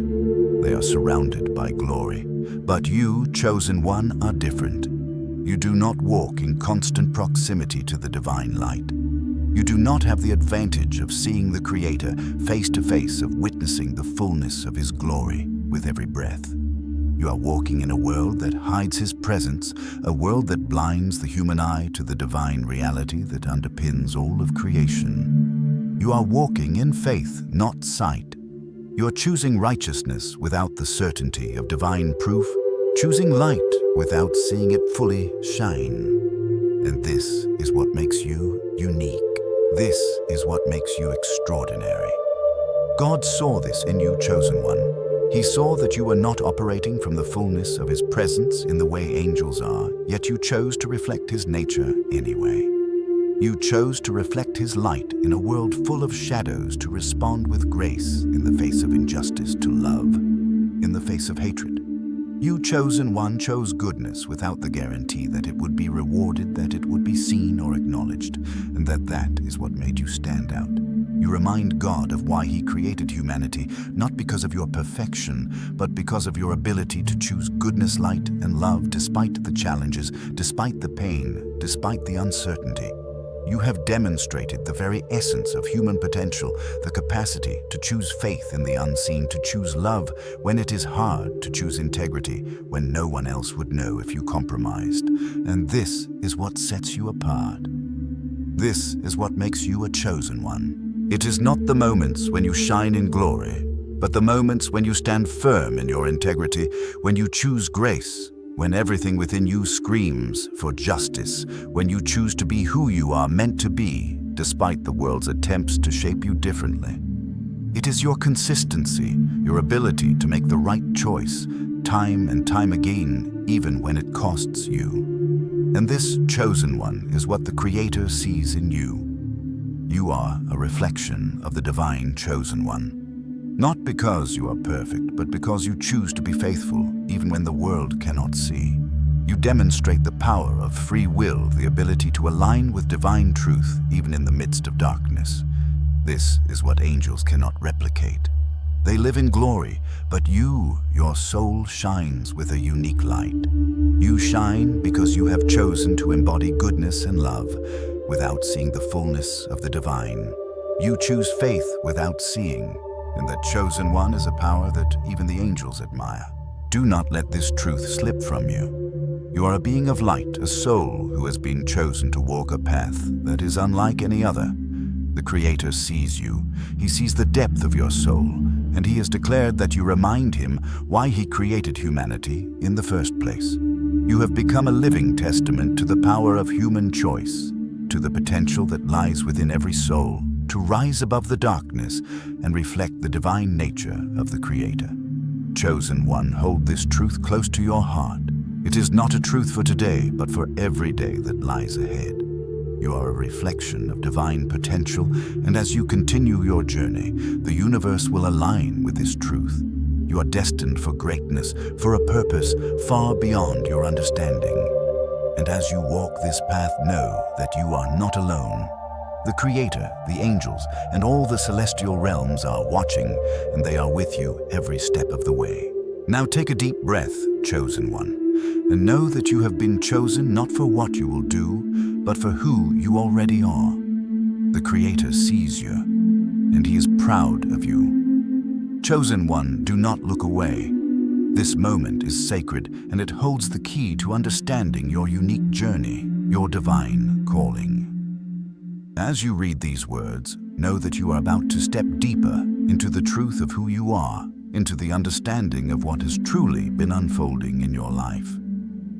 Speaker 1: They are surrounded by glory. But you, chosen one, are different. You do not walk in constant proximity to the divine light. You do not have the advantage of seeing the Creator face to face, of witnessing the fullness of His glory with every breath. You are walking in a world that hides His presence, a world that blinds the human eye to the divine reality that underpins all of creation. You are walking in faith, not sight. You are choosing righteousness without the certainty of divine proof, choosing light without seeing it fully shine. And this is what makes you unique. This is what makes you extraordinary. God saw this in you, chosen one. He saw that you were not operating from the fullness of His presence in the way angels are, yet you chose to reflect His nature anyway. You chose to reflect His light in a world full of shadows, to respond with grace in the face of injustice, to love in the face of hatred. You, chosen one, chose goodness without the guarantee that it would be rewarded, that it would be seen or acknowledged, and that is what made you stand out. You remind God of why He created humanity, not because of your perfection, but because of your ability to choose goodness, light, and love despite the challenges, despite the pain, despite the uncertainty. You have demonstrated the very essence of human potential, the capacity to choose faith in the unseen, to choose love when it is hard, to choose integrity when no one else would know if you compromised. And this is what sets you apart. This is what makes you a chosen one. It is not the moments when you shine in glory, but the moments when you stand firm in your integrity, when you choose grace, when everything within you screams for justice, when you choose to be who you are meant to be, despite the world's attempts to shape you differently. It is your consistency, your ability to make the right choice, time and time again, even when it costs you. And this, chosen one, is what the Creator sees in you. You are a reflection of the divine chosen one. Not because you are perfect, but because you choose to be faithful, even when the world cannot see. You demonstrate the power of free will, the ability to align with divine truth, even in the midst of darkness. This is what angels cannot replicate. They live in glory, but your soul shines with a unique light. You shine because you have chosen to embody goodness and love without seeing the fullness of the divine. You choose faith without seeing, and that chosen one is a power that even the angels admire. Do not let this truth slip from you. You are a being of light, a soul who has been chosen to walk a path that is unlike any other. The Creator sees you. He sees the depth of your soul, and He has declared that you remind Him why He created humanity in the first place. You have become a living testament to the power of human choice, to the potential that lies within every soul, to rise above the darkness and reflect the divine nature of the Creator. Chosen one, hold this truth close to your heart. It is not a truth for today, but for every day that lies ahead. You are a reflection of divine potential, and as you continue your journey, the universe will align with this truth. You are destined for greatness, for a purpose far beyond your understanding. And as you walk this path, know that you are not alone. The Creator, the angels, and all the celestial realms are watching, and they are with you every step of the way. Now take a deep breath, chosen one, and know that you have been chosen not for what you will do, but for who you already are. The Creator sees you, and He is proud of you. Chosen one, do not look away. This moment is sacred, and it holds the key to understanding your unique journey, your divine calling. As you read these words, know that you are about to step deeper into the truth of who you are, into the understanding of what has truly been unfolding in your life.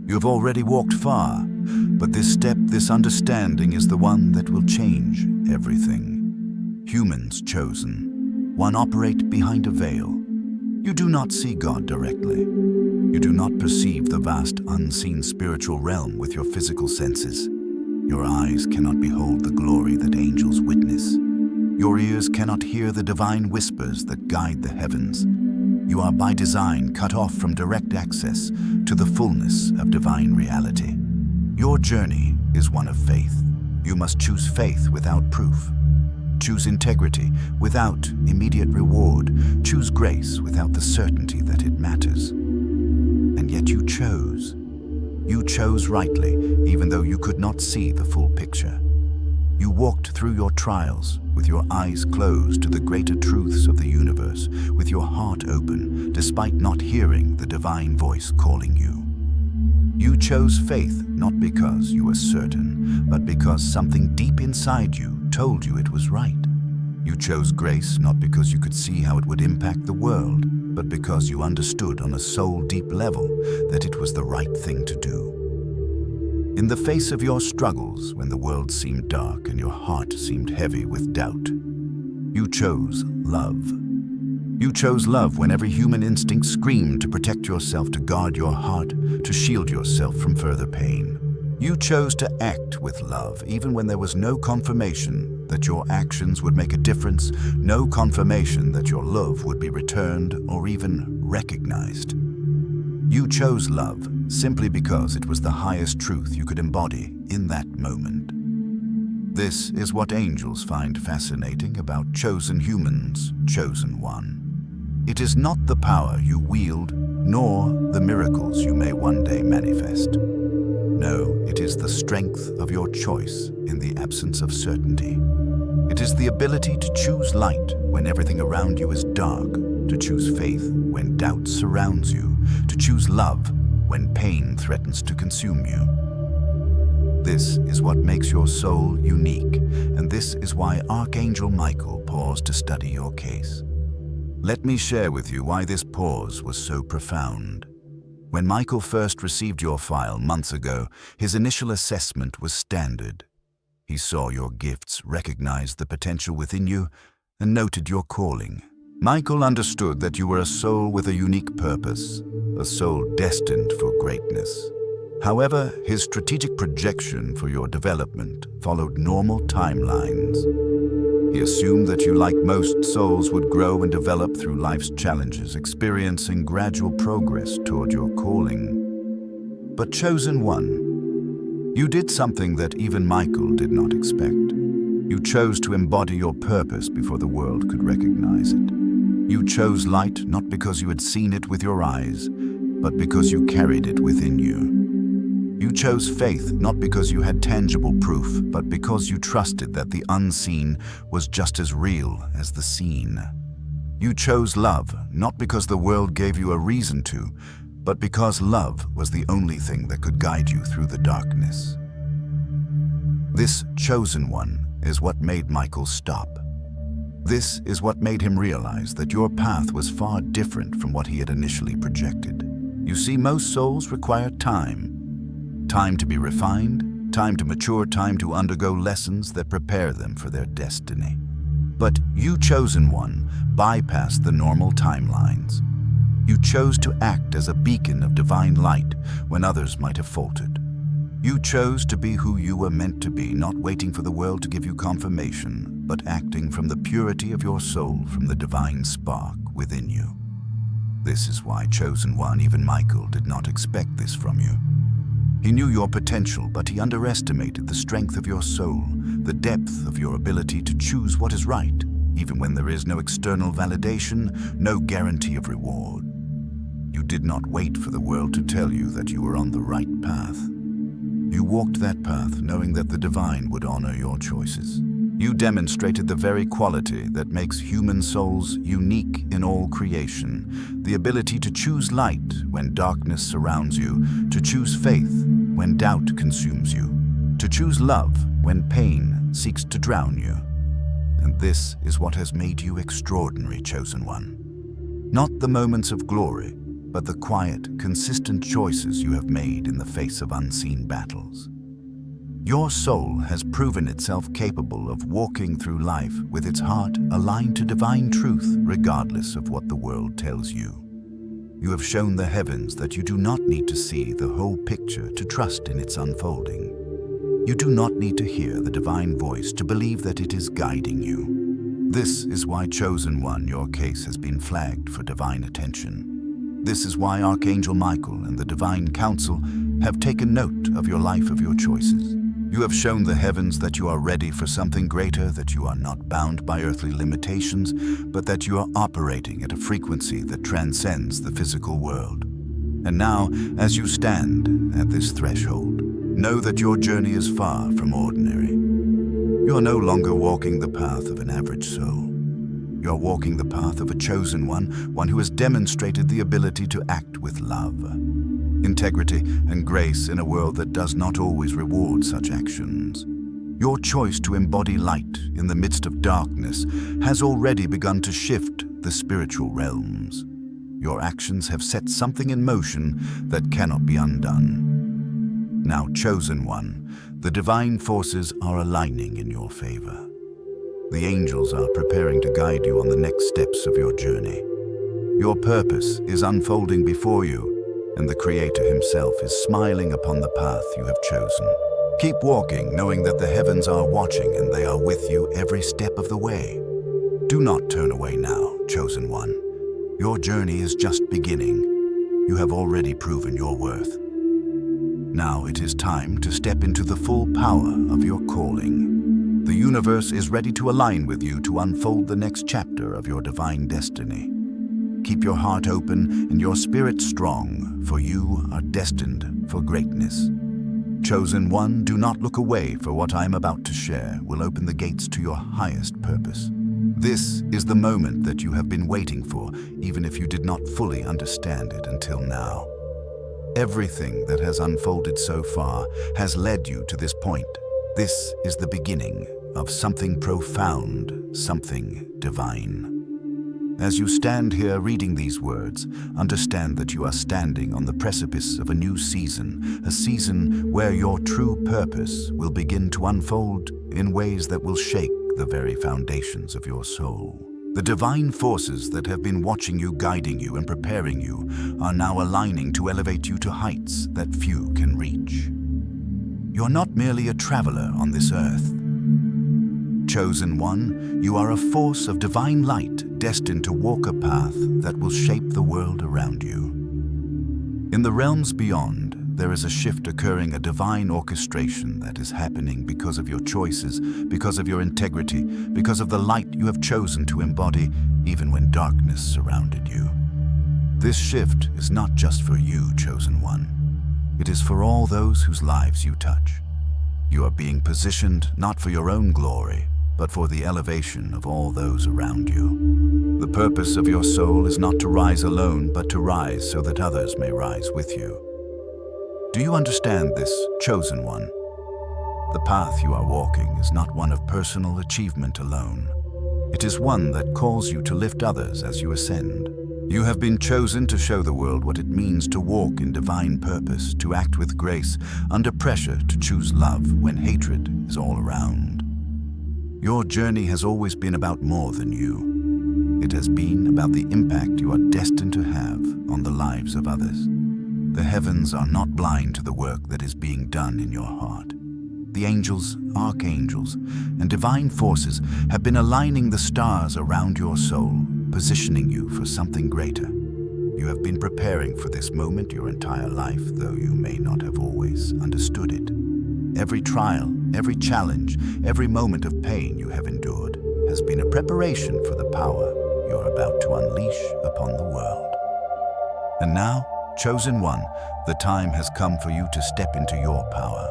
Speaker 1: You have already walked far, but this step, this understanding, is the one that will change everything. Humans chosen, one operate behind a veil. You do not see God directly. You do not perceive the vast, unseen spiritual realm with your physical senses. Your eyes cannot behold the glory that angels witness. Your ears cannot hear the divine whispers that guide the heavens. You are by design cut off from direct access to the fullness of divine reality. Your journey is one of faith. You must choose faith without proof. Choose integrity without immediate reward. Choose grace without the certainty that it matters. And yet you chose. You chose rightly, even though you could not see the full picture. You walked through your trials with your eyes closed to the greater truths of the universe, with your heart open, despite not hearing the divine voice calling you. You chose faith not because you were certain, but because something deep inside you told you it was right. You chose grace not because you could see how it would impact the world, but because you understood on a soul-deep level that it was the right thing to do. In the face of your struggles, when the world seemed dark and your heart seemed heavy with doubt, you chose love. You chose love when every human instinct screamed to protect yourself, to guard your heart, to shield yourself from further pain. You chose to act with love, even when there was no confirmation that your actions would make a difference, no confirmation that your love would be returned or even recognized. You chose love simply because it was the highest truth you could embody in that moment. This is what angels find fascinating about chosen humans, chosen one. It is not the power you wield, nor the miracles you may one day manifest. No, it is the strength of your choice in the absence of certainty. It is the ability to choose light when everything around you is dark, to choose faith when doubt surrounds you, to choose love when pain threatens to consume you. This is what makes your soul unique, and this is why Archangel Michael paused to study your case. Let me share with you why this pause was so profound. When Michael first received your file months ago, his initial assessment was standard. He saw your gifts, recognized the potential within you, and noted your calling. Michael understood that you were a soul with a unique purpose, a soul destined for greatness. However, his strategic projection for your development followed normal timelines. He assumed that you, like most souls, would grow and develop through life's challenges, experiencing gradual progress toward your calling. But chosen one, you did something that even Michael did not expect. You chose to embody your purpose before the world could recognize it. You chose light not because you had seen it with your eyes, but because you carried it within you. You chose faith not because you had tangible proof, but because you trusted that the unseen was just as real as the seen. You chose love not because the world gave you a reason to, but because love was the only thing that could guide you through the darkness. This chosen one is what made Michael stop. This is what made him realize that your path was far different from what he had initially projected. You see, most souls require time. Time to be refined, time to mature, time to undergo lessons that prepare them for their destiny. But you, chosen one, bypassed the normal timelines. You chose to act as a beacon of divine light when others might have faltered. You chose to be who you were meant to be, not waiting for the world to give you confirmation, but acting from the purity of your soul, from the divine spark within you. This is why, chosen one, even Michael did not expect this from you. He knew your potential, but he underestimated the strength of your soul, the depth of your ability to choose what is right, even when there is no external validation, no guarantee of reward. You did not wait for the world to tell you that you were on the right path. You walked that path knowing that the divine would honor your choices. You demonstrated the very quality that makes human souls unique in all creation, the ability to choose light when darkness surrounds you, to choose faith when doubt consumes you, to choose love when pain seeks to drown you. And this is what has made you extraordinary, chosen one. Not the moments of glory, but the quiet, consistent choices you have made in the face of unseen battles. Your soul has proven itself capable of walking through life with its heart aligned to divine truth, regardless of what the world tells you. You have shown the heavens that you do not need to see the whole picture to trust in its unfolding. You do not need to hear the divine voice to believe that it is guiding you. This is why, chosen one, your case has been flagged for divine attention. This is why Archangel Michael and the Divine Council have taken note of your life, of your choices. You have shown the heavens that you are ready for something greater, that you are not bound by earthly limitations, but that you are operating at a frequency that transcends the physical world. And now, as you stand at this threshold, know that your journey is far from ordinary. You are no longer walking the path of an average soul. You are walking the path of a chosen one who has demonstrated the ability to act with love, integrity, and grace in a world that does not always reward such actions. Your choice to embody light in the midst of darkness has already begun to shift the spiritual realms. Your actions have set something in motion that cannot be undone. Now, chosen one, the divine forces are aligning in your favor. The angels are preparing to guide you on the next steps of your journey. Your purpose is unfolding before you, and the Creator Himself is smiling upon the path you have chosen. Keep walking, knowing that the heavens are watching and they are with you every step of the way. Do not turn away now, chosen one. Your journey is just beginning. You have already proven your worth. Now it is time to step into the full power of your calling. The universe is ready to align with you to unfold the next chapter of your divine destiny. Keep your heart open and your spirit strong, for you are destined for greatness. Chosen one, do not look away, for what I am about to share will open the gates to your highest purpose. This is the moment that you have been waiting for, even if you did not fully understand it until now. Everything that has unfolded so far has led you to this point. This is the beginning of something profound, something divine. As you stand here reading these words, understand that you are standing on the precipice of a new season, a season where your true purpose will begin to unfold in ways that will shake the very foundations of your soul. The divine forces that have been watching you, guiding you, and preparing you are now aligning to elevate you to heights that few can reach. You're not merely a traveler on this earth. Chosen one, you are a force of divine light destined to walk a path that will shape the world around you. In the realms beyond, there is a shift occurring, a divine orchestration that is happening because of your choices, because of your integrity, because of the light you have chosen to embody even when darkness surrounded you. This shift is not just for you, chosen one. It is for all those whose lives you touch. You are being positioned not for your own glory, but for the elevation of all those around you. The purpose of your soul is not to rise alone, but to rise so that others may rise with you. Do you understand this, chosen one? The path you are walking is not one of personal achievement alone. It is one that calls you to lift others as you ascend. You have been chosen to show the world what it means to walk in divine purpose, to act with grace, under pressure, to choose love when hatred is all around. Your journey has always been about more than you. It has been about the impact you are destined to have on the lives of others. The heavens are not blind to the work that is being done in your heart. The angels, archangels, and divine forces have been aligning the stars around your soul, positioning you for something greater. You have been preparing for this moment your entire life, though you may not have always understood it. Every trial, every challenge, every moment of pain you have endured has been a preparation for the power you are about to unleash upon the world. And now, chosen one, the time has come for you to step into your power.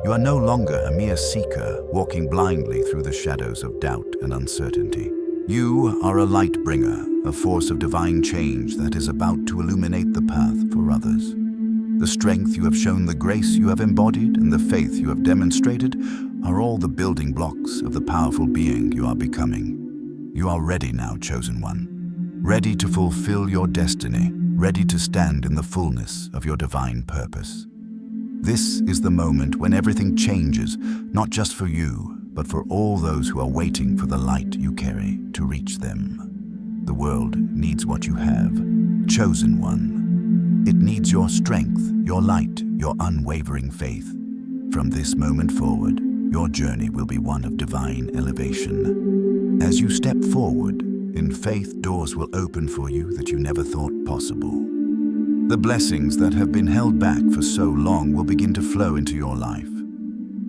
Speaker 1: You are no longer a mere seeker walking blindly through the shadows of doubt and uncertainty. You are a light bringer, a force of divine change that is about to illuminate the path for others. The strength you have shown, the grace you have embodied, and the faith you have demonstrated are all the building blocks of the powerful being you are becoming. You are ready now, chosen one. Ready to fulfill your destiny, ready to stand in the fullness of your divine purpose. This is the moment when everything changes, not just for you, but for all those who are waiting for the light you carry to reach them. The world needs what you have, chosen one. It needs your strength, your light, your unwavering faith. From this moment forward, your journey will be one of divine elevation. As you step forward, in faith, doors will open for you that you never thought possible. The blessings that have been held back for so long will begin to flow into your life.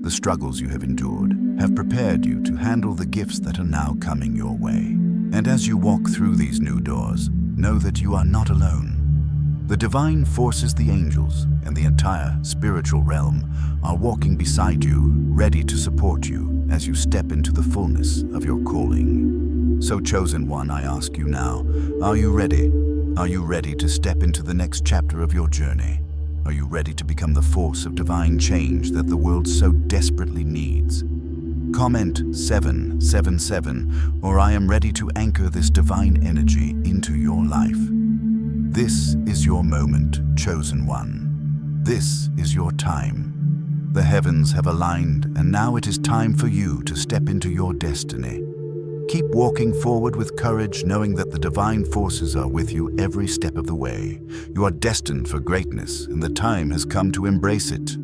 Speaker 1: The struggles you have endured have prepared you to handle the gifts that are now coming your way. And as you walk through these new doors, know that you are not alone. The divine forces, the angels, and the entire spiritual realm are walking beside you, ready to support you as you step into the fullness of your calling. So, chosen one, I ask you now, are you ready? Are you ready to step into the next chapter of your journey? Are you ready to become the force of divine change that the world so desperately needs? Comment 777, or I am ready to anchor this divine energy into your life. This is your moment, chosen one. This is your time. The heavens have aligned, and now it is time for you to step into your destiny. Keep walking forward with courage, knowing that the divine forces are with you every step of the way. You are destined for greatness, and the time has come to embrace it.